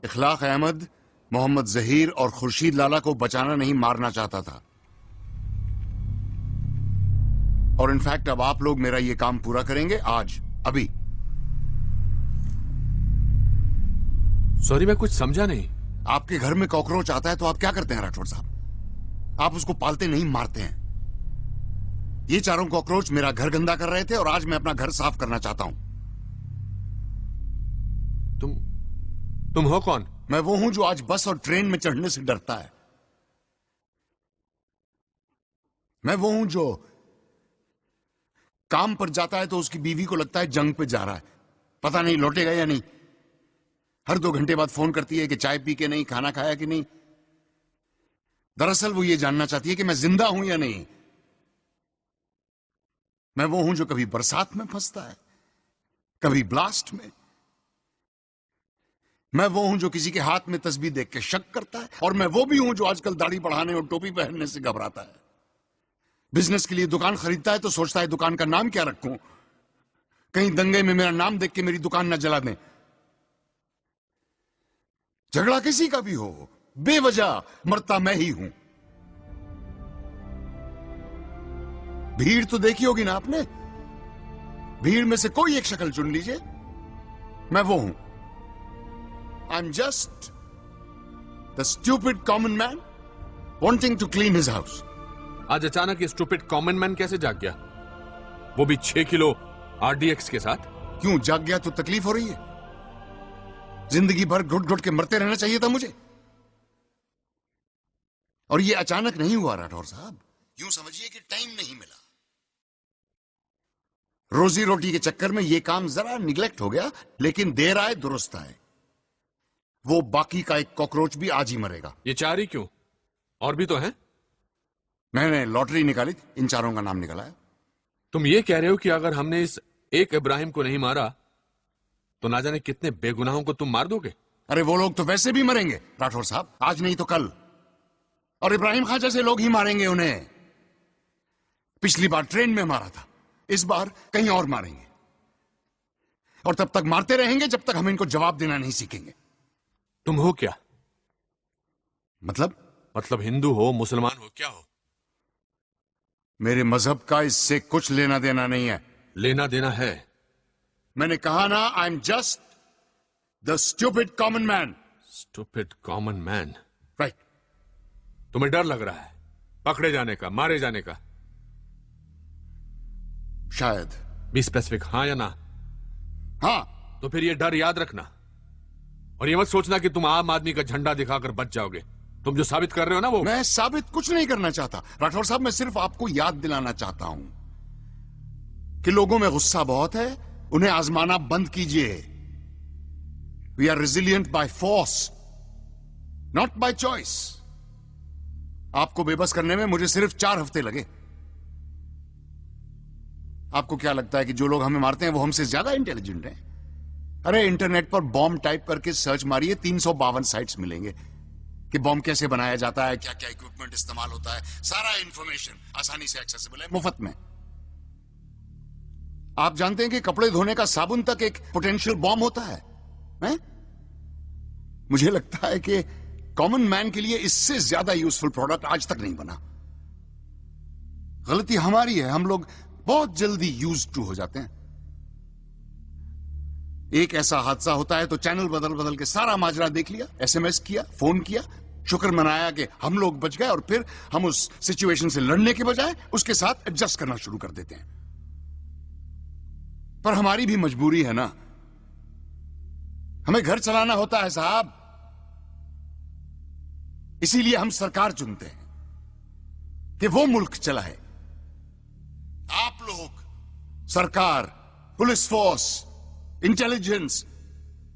S3: इखलाक अहमद, मोहम्मद जहीर और खुर्शीद लाला को बचाना नहीं, मारना चाहता था। और इनफैक्ट अब आप लोग मेरा ये काम पूरा करेंगे आज, अभी।
S1: सॉरी, मैं कुछ समझा नहीं।
S3: आपके घर में कॉकरोच आता है तो आप क्या करते हैं राठौर साहब? आप उसको पालते नहीं, मारते हैं। ये चारों कॉकरोच मेरा घर गंदा कर रहे थे और आज मैं अपना घर साफ करना चाहता हूं।
S1: तुम हो कौन?
S3: मैं वो हूं जो आज बस और ट्रेन में चढ़ने से डरता है। मैं वो हूं जो काम पर जाता है तो उसकी बीवी को लगता है जंग पे जा रहा है, पता नहीं लौटेगा या नहीं। हर 2 घंटे बाद फोन करती है कि चाय पी के नहीं, खाना खाया कि नहीं। दरअसल वो ये जानना चाहती है कि मैं जिंदा हूं या नहीं। मैं वो हूं जो कभी बरसात में फंसता है, कभी ब्लास्ट में। मैं वो हूं जो किसी के हाथ में तस्बीह देख के शक करता है, और मैं वो भी हूं जो आजकल दाढ़ी बढ़ाने और टोपी पहनने से घबराता है। बिजनेस के लिए दुकान खरीदता है तो सोचता है दुकान का नाम क्या रखूं, कहीं दंगे में मेरा नाम देख के मेरी दुकान न जला दें। झगड़ा किसी का भी हो, बेवजह मरता मैं ही हूं। भीड़ तो देखी होगी ना आपने, भीड़ में से कोई एक शक्ल चुन लीजिए, मैं वो हूं। I am just the stupid common man wanting to clean his house.
S1: आज अचानक ये स्टूपिड कॉमन मैन कैसे जाग गया, वो भी 6 किलो RDX के साथ?
S3: क्यों जाग गया तो तकलीफ हो रही है? जिंदगी भर घुट घुट के मरते रहना चाहिए था मुझे, और ये अचानक नहीं हुआ राठौर साहब। यूं समझिए कि टाइम नहीं मिला। रोजी रोटी के चक्कर में ये काम जरा निगलेक्ट हो गया, लेकिन देर आए दुरुस्त आए। वो बाकी का एक कॉकरोच भी आज ही मरेगा।
S1: ये 4 ही क्यों, और भी तो हैं?
S3: मैंने लॉटरी निकाली, इन चारों का नाम निकला है।
S1: तुम ये कह रहे हो कि अगर हमने इस एक इब्राहिम को नहीं मारा तो ना जाने कितने बेगुनाहों को तुम मार दोगे?
S3: अरे वो लोग तो वैसे भी मरेंगे राठौर साहब, आज नहीं तो कल। और इब्राहिम खां जैसे लोग ही मारेंगे उन्हें। पिछली बार ट्रेन में मारा था, इस बार कहीं और मारेंगे, और तब तक मारते रहेंगे जब तक हम इनको जवाब देना नहीं सीखेंगे।
S1: तुम हो क्या?
S3: मतलब
S1: हिंदू हो, मुसलमान हो, क्या हो?
S3: मेरे मजहब का इससे कुछ लेना देना नहीं है।
S1: लेना देना है।
S3: मैंने कहा ना, आई am just the stupid common man.
S1: Stupid common man,
S3: right.
S1: तुम्हें डर लग रहा है पकड़े जाने का, मारे जाने का?
S3: शायद।
S1: बी स्पेसिफिक, हाँ या ना?
S3: हाँ।
S1: तो फिर ये डर याद रखना, और ये मत सोचना कि तुम आम आदमी का झंडा दिखाकर बच जाओगे। तुम जो साबित कर रहे हो ना, वो
S3: मैं साबित कुछ नहीं करना चाहता राठौर साहब। मैं सिर्फ आपको याद दिलाना चाहता हूं कि लोगों में गुस्सा बहुत है, उन्हें आजमाना बंद कीजिए। We are resilient by force, not by choice. आपको बेबस करने में मुझे सिर्फ 4 हफ्ते लगे। आपको क्या लगता है कि जो लोग हमें मारते हैं वो हमसे ज्यादा इंटेलिजेंट हैं? अरे इंटरनेट पर बॉम्ब टाइप करके सर्च मारिए, 352 साइट्स मिलेंगे कि बॉम्ब कैसे बनाया जाता है, क्या क्या इक्विपमेंट इस्तेमाल होता है। सारा इंफॉर्मेशन आसानी से एक्सेसिबल है, मुफ्त में। आप जानते हैं कि कपड़े धोने का साबुन तक एक पोटेंशियल बॉम्ब होता है? मुझे लगता है कि कॉमन मैन के लिए इससे ज्यादा यूजफुल प्रोडक्ट आज तक नहीं बना। गलती हमारी है, हम लोग बहुत जल्दी यूज्ड टू हो जाते हैं। एक ऐसा हादसा होता है तो चैनल बदल बदल के सारा माजरा देख लिया, एसएमएस किया, फोन किया, शुक्र मनाया कि हम लोग बच गए, और फिर हम उस सिचुएशन से लड़ने के बजाय उसके साथ एडजस्ट करना शुरू कर देते हैं। पर हमारी भी मजबूरी है ना, हमें घर चलाना होता है साहब, इसीलिए हम सरकार चुनते हैं कि वो मुल्क चलाए। आप लोग, सरकार, पुलिस फोर्स, इंटेलिजेंस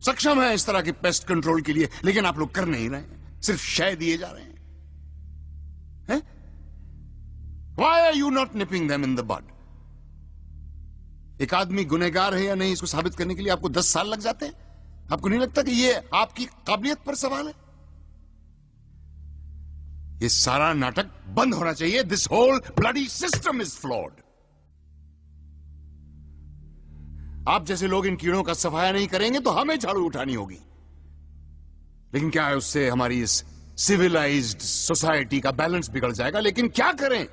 S3: सक्षम है इस तरह की पेस्ट कंट्रोल के लिए, लेकिन आप लोग कर नहीं रहे हैं, सिर्फ शय दिए जा रहे हैं। Why are you not nipping them in the bud? एक आदमी गुनहगार है या नहीं, इसको साबित करने के लिए आपको 10 साल लग जाते हैं। आपको नहीं लगता कि ये आपकी काबिलियत पर सवाल है? ये सारा नाटक बंद होना चाहिए। This whole bloody system is flawed. आप जैसे लोग इन कीड़ों का सफाया नहीं करेंगे तो हमें झाड़ू उठानी होगी। लेकिन क्या है, उससे हमारी इस सिविलाइज्ड सोसाइटी का बैलेंस बिगड़ जाएगा। लेकिन क्या करें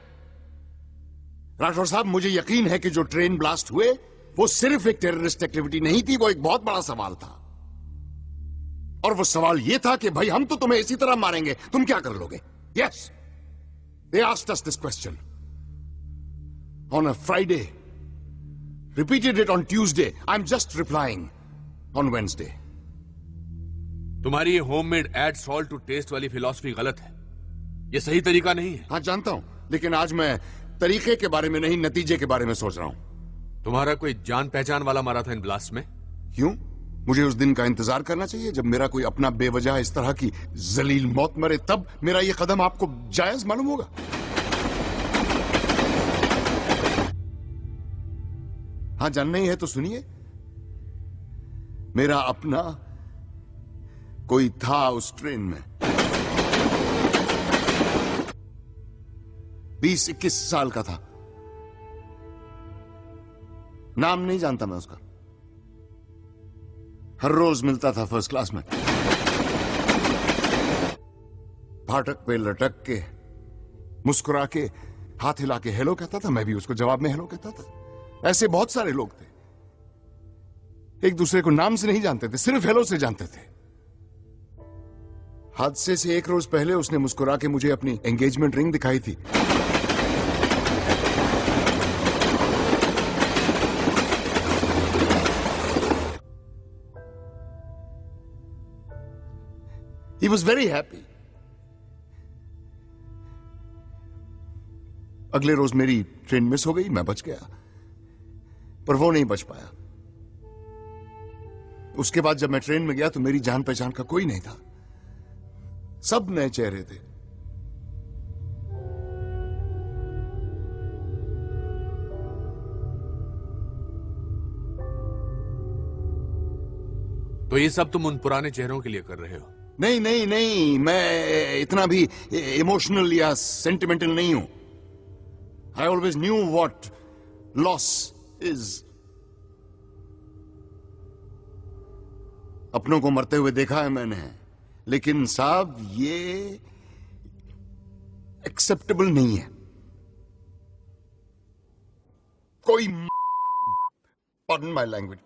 S3: राठौर साहब, मुझे यकीन है कि जो ट्रेन ब्लास्ट हुए वो सिर्फ एक टेररिस्ट एक्टिविटी नहीं थी, वो एक बहुत बड़ा सवाल था। और वो सवाल ये था कि भाई हम तो तुम्हें इसी तरह मारेंगे, तुम क्या कर लोगे? Yes, they asked us this question on a Friday, repeated it on Tuesday. I'm just replying on Wednesday.
S1: तुम्हारी ये homemade add salt to taste वाली फिलॉसफी गलत है, ये सही तरीका नहीं है।
S3: हाँ जानता हूं, लेकिन आज मैं तरीके के बारे में नहीं, नतीजे के बारे में सोच रहा हूं।
S1: तुम्हारा कोई जान पहचान वाला मारा था इन ब्लास्ट में?
S3: क्यों? मुझे उस दिन का इंतजार करना चाहिए जब मेरा कोई अपना बेवजह इस तरह की जलील मौत मरे, तब मेरा ये कदम आपको जायज मालूम होगा। हाँ, जानना ही है तो सुनिए। मेरा अपना कोई था उस ट्रेन में, 20-21 साल का था। नाम नहीं जानता मैं उसका, हर रोज मिलता था फर्स्ट क्लास में। फाटक पे लटक के, मुस्कुरा के, हाथ हिला के हेलो कहता था, मैं भी उसको जवाब में हेलो कहता था। ऐसे बहुत सारे लोग थे, एक दूसरे को नाम से नहीं जानते थे, सिर्फ हेलो से जानते थे। हादसे से एक रोज पहले उसने मुस्कुरा के मुझे अपनी एंगेजमेंट रिंग दिखाई थी। He was very happy. अगले रोज मेरी ट्रेन मिस हो गई, मैं बच गया, पर वो नहीं बच पाया। उसके बाद जब मैं ट्रेन में गया तो मेरी जान पहचान का कोई नहीं था, सब नए चेहरे थे।
S1: तो ये सब तुम उन पुराने चेहरों के लिए कर रहे हो?
S3: नहीं नहीं नहीं, मैं इतना भी इमोशनल या सेंटिमेंटल नहीं हूं। I always knew what loss is. अपनों को मरते हुए देखा है मैंने, लेकिन साहब ये एक्सेप्टेबल नहीं है। कोई Pardon my language.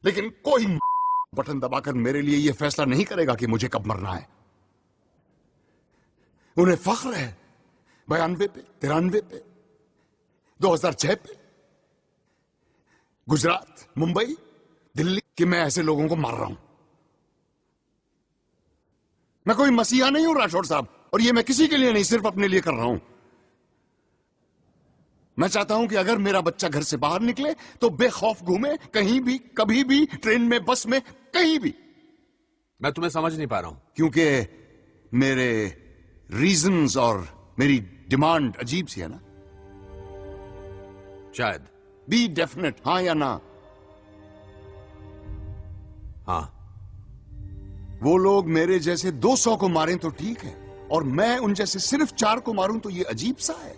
S3: लेकिन कोई बटन दबाकर मेरे लिए यह फैसला नहीं करेगा कि मुझे कब मरना है। उन्हें फख्र है 92 पे, 93 पे, 2006 पे, गुजरात, मुंबई, दिल्ली कि मैं ऐसे लोगों को मार रहा हूं। मैं कोई मसीहा नहीं हूं राठौड़ साहब, और ये मैं किसी के लिए नहीं, सिर्फ अपने लिए कर रहा हूं। मैं चाहता हूं कि अगर मेरा बच्चा घर से बाहर निकले तो बेखौफ घूमे, कहीं भी, कभी भी, ट्रेन में, बस में, कहीं भी।
S1: मैं तुम्हें समझ नहीं पा रहा हूं।
S3: क्योंकि मेरे रीजंस और मेरी डिमांड अजीब सी है ना।
S1: शायद।
S3: बी डेफिनेट, हाँ या ना?
S1: हाँ।
S3: वो लोग मेरे जैसे 200 को मारें तो ठीक है, और मैं उन जैसे सिर्फ 4 को मारूं तो ये अजीब सा है?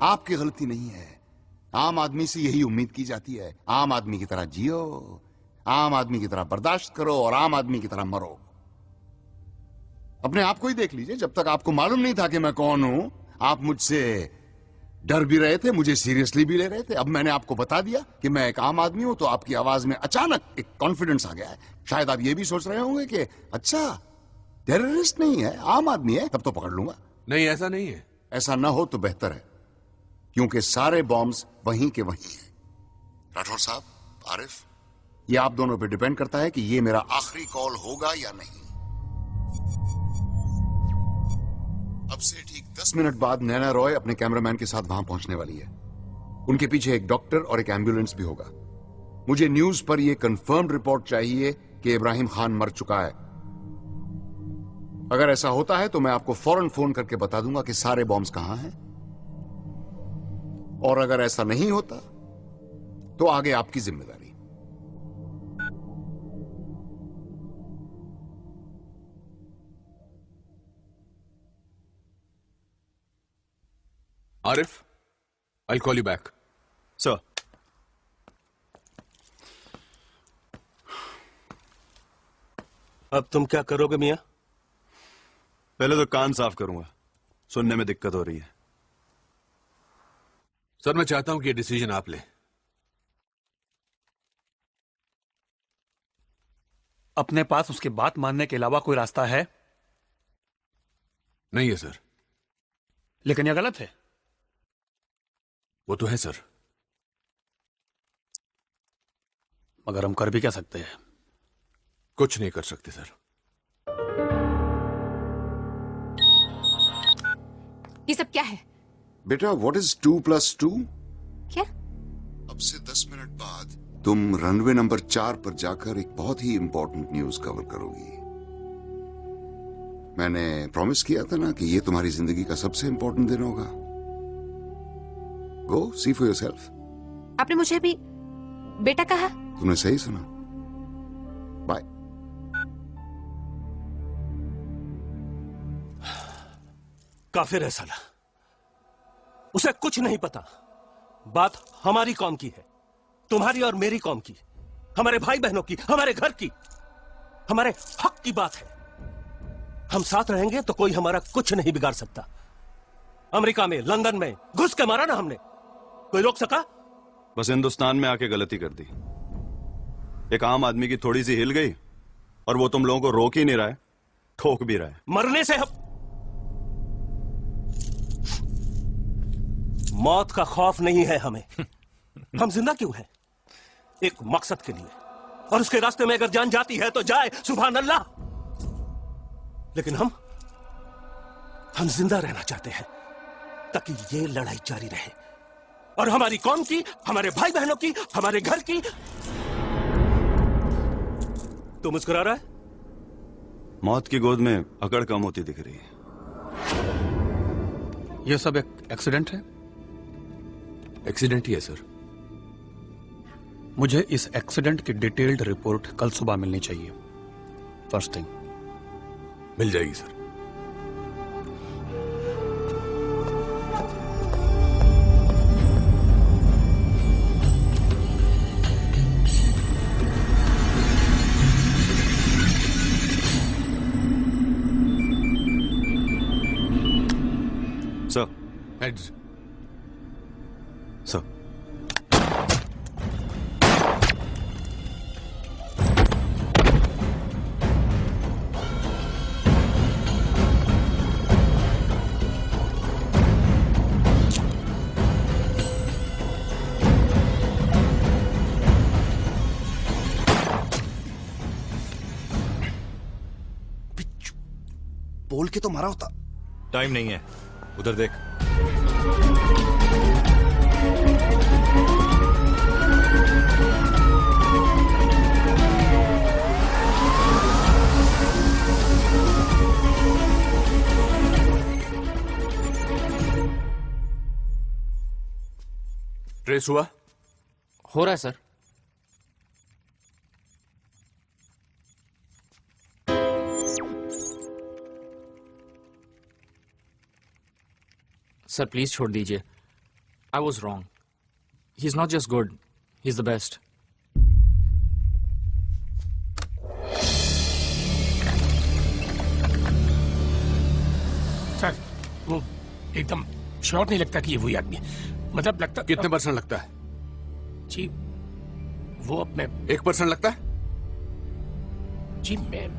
S3: आपकी गलती नहीं है। आम आदमी से यही उम्मीद की जाती है। आम आदमी की तरह जियो, आम आदमी की तरह बर्दाश्त करो, और आम आदमी की तरह मरो। अपने आप को ही देख लीजिए। जब तक आपको मालूम नहीं था कि मैं कौन हूं, आप मुझसे डर भी रहे थे, मुझे सीरियसली भी ले रहे थे। अब मैंने आपको बता दिया कि मैं एक आम आदमी हूं, तो आपकी आवाज में अचानक एक कॉन्फिडेंस आ गया है। शायद आप ये भी सोच रहे होंगे कि अच्छा, टेररिस्ट नहीं है, आम आदमी है, तब तो पकड़ लूंगा।
S1: नहीं, ऐसा नहीं है।
S3: ऐसा ना हो तो बेहतर है, क्योंकि सारे बॉम्ब्स वहीं के वहीं हैं। राठौर साहब, आरिफ, ये आप दोनों पे डिपेंड करता है कि ये मेरा आखिरी कॉल होगा या नहीं। अब से ठीक 10 मिनट बाद नैना रॉय अपने कैमरामैन के साथ वहां पहुंचने वाली है। उनके पीछे एक डॉक्टर और एक एम्बुलेंस भी होगा। मुझे न्यूज पर यह कंफर्म्ड रिपोर्ट चाहिए कि इब्राहिम खान मर चुका है। अगर ऐसा होता है तो मैं आपको फौरन फोन करके बता दूंगा कि सारे बॉम्ब्स कहां हैं, और अगर ऐसा नहीं होता तो आगे आपकी जिम्मेदारी।
S1: Arif, I'll call you back.
S6: Sir.
S12: अब तुम क्या करोगे मियां?
S6: पहले तो कान साफ करूंगा, सुनने में दिक्कत हो रही है।
S1: सर, मैं चाहता हूं कि ये डिसीजन आप लें।
S16: अपने पास उसके बात मानने के अलावा कोई रास्ता है?
S1: नहीं है सर।
S16: लेकिन यह गलत है।
S1: वो तो है सर,
S16: मगर हम कर भी क्या सकते हैं?
S1: कुछ नहीं कर सकते सर।
S11: ये सब क्या है?
S3: बेटा, व्हाट इज 2 + 2?
S11: क्या?
S3: अब से 10 मिनट बाद तुम रनवे नंबर 4 पर जाकर एक बहुत ही इंपॉर्टेंट न्यूज कवर करोगी। मैंने प्रॉमिस किया था ना कि ये तुम्हारी जिंदगी का सबसे इंपॉर्टेंट दिन होगा। गो सी फॉर योरसेल्फ।
S11: आपने मुझे अभी बेटा कहा?
S3: तुमने सही सुना। बाय।
S12: काफिर है साला, उसे कुछ नहीं पता। बात हमारी कौम की है, तुम्हारी और मेरी कौम की, हमारे भाई बहनों की, हमारे घर की, हमारे हक की बात है। हम साथ रहेंगे तो कोई हमारा कुछ नहीं बिगाड़ सकता। अमेरिका में, लंदन में घुस के मारा ना हमने, कोई रोक सका?
S6: बस हिंदुस्तान में आके गलती कर दी। एक आम आदमी की थोड़ी सी हिल गई, और वो तुम लोगों को रोक ही नहीं रहा है, ठोक भी रहा है।
S12: मरने से हम मौत का खौफ नहीं है हमें। हम जिंदा क्यों हैं? एक मकसद के लिए, और उसके रास्ते में अगर जान जाती है तो जाए, सुभान अल्लाह। लेकिन हम जिंदा रहना चाहते हैं ताकि ये लड़ाई जारी रहे, और हमारी कौम की, हमारे भाई बहनों की, हमारे घर की। तू मुस्कुरा रहा है?
S6: मौत की गोद में अकड़ कम होती दिख रही है।
S16: यह सब एक एक्सीडेंट है?
S1: एक्सीडेंट ही है सर।
S16: मुझे इस एक्सीडेंट की डिटेल्ड रिपोर्ट कल सुबह मिलनी चाहिए, फर्स्ट थिंग।
S1: मिल जाएगी सर।
S6: सर।
S1: हेड्स।
S6: सर,
S15: बोल के तो मारा होता।
S18: टाइम नहीं है, उधर देख।
S1: ट्रेस हुआ?
S21: हो रहा है सर। सर प्लीज छोड़ दीजिए। I was wrong. He is not just good, he is the best.
S4: Sir वो एकदम श्योर नहीं लगता कि ये वही आदमी, मतलब लगता।
S1: कितने परसेंट लगता है?
S4: जी वो अपने
S1: 1% लगता है?
S4: जी मैं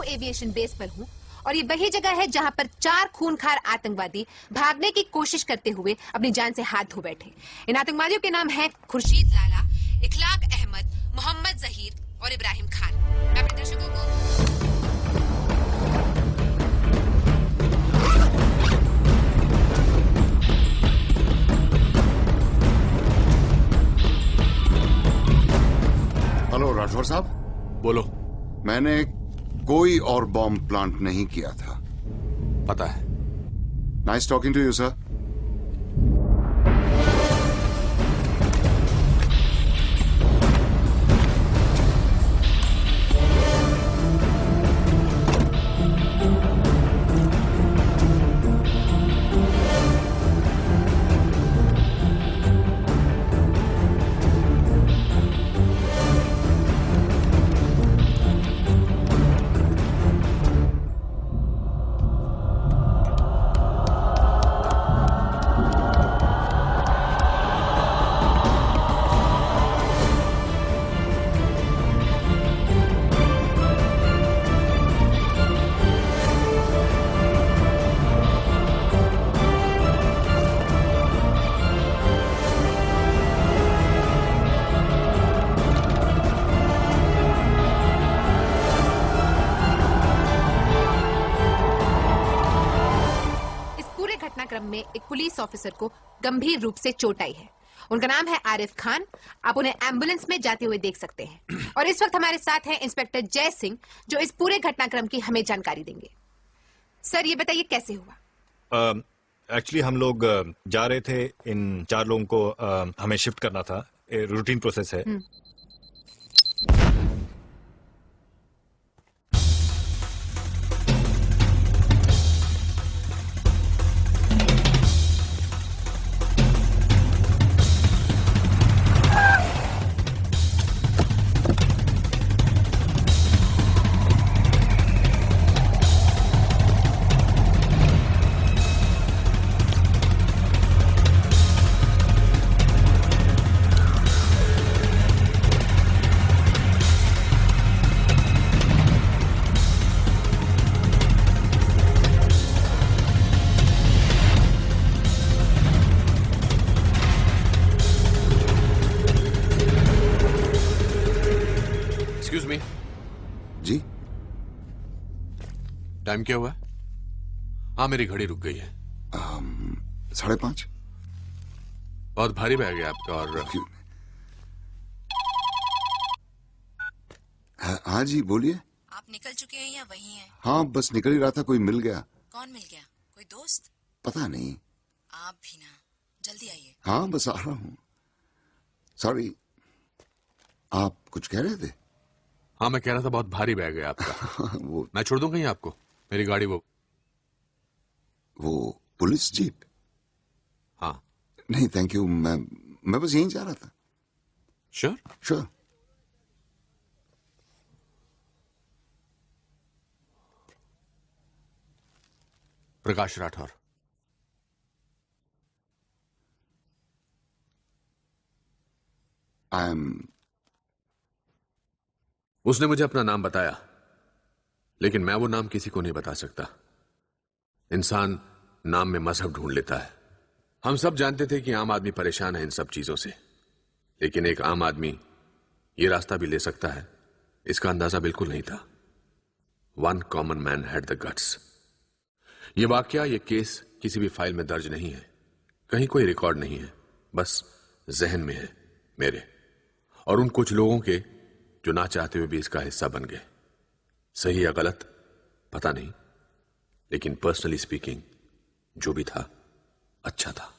S11: एविएशन बेस पर हूँ और ये वही जगह है जहाँ पर 4 खूंखार आतंकवादी भागने की कोशिश करते हुए अपनी जान से हाथ धो बैठे। इन आतंकवादियों के नाम हैं खुर्शीद लाला, इखलाक अहमद, मोहम्मद जहीर और इब्राहिम खान। मैं अपने दर्शकों को
S3: हेलो राठौर साहब।
S1: बोलो।
S3: मैंने कोई और बॉम्ब प्लांट नहीं किया था।
S1: पता है।
S3: Nice talking to you sir.
S11: में एक पुलिस ऑफिसर को गंभीर रूप से चोट आई है। उनका नाम है आरिफ खान। आप उन्हें एम्बुलेंस में जाते हुए देख सकते हैं। और इस वक्त हमारे साथ हैं इंस्पेक्टर जय सिंह, जो इस पूरे घटनाक्रम की हमें जानकारी देंगे। सर ये बताइए कैसे हुआ?
S18: एक्चुअली हम लोग जा रहे थे, इन 4 लोगों को हमें शिफ्ट करना था। रूटीन प्रोसेस है।
S3: जी
S1: टाइम क्या हुआ? हाँ मेरी घड़ी रुक गई है।
S3: 5:30।
S1: बहुत भारी बैग है आपका। और
S3: हाँ जी बोलिए।
S14: आप निकल चुके हैं या वहीं हैं?
S3: हाँ बस निकल ही रहा था, कोई मिल गया।
S14: कौन मिल गया? कोई दोस्त?
S3: पता नहीं।
S14: आप भी ना। जल्दी आइए।
S3: हाँ बस आ रहा हूँ। सॉरी, आप कुछ कह रहे थे?
S1: हाँ मैं कह रहा था बहुत भारी बैग है आपका।
S3: वो
S1: मैं छोड़ दूं कहीं आपको? मेरी गाड़ी वो
S3: पुलिस जीप?
S1: हाँ।
S3: नहीं थैंक यू, मैं बस यहीं जा रहा था।
S1: श्योर?
S3: श्योर।
S1: प्रकाश राठौर। उसने मुझे अपना नाम बताया, लेकिन मैं वो नाम किसी को नहीं बता सकता। इंसान नाम में मजहब ढूंढ लेता है। हम सब जानते थे कि आम आदमी परेशान है इन सब चीजों से, लेकिन एक आम आदमी ये रास्ता भी ले सकता है, इसका अंदाजा बिल्कुल नहीं था। One common man had the guts. ये वाकया, ये केस किसी भी फाइल में दर्ज नहीं है, कहीं कोई रिकॉर्ड नहीं है, बस जहन में है मेरे और उन कुछ लोगों के जो ना चाहते हुए भी इसका हिस्सा बन गए। सही या गलत पता नहीं, लेकिन पर्सनली स्पीकिंग जो भी था अच्छा था।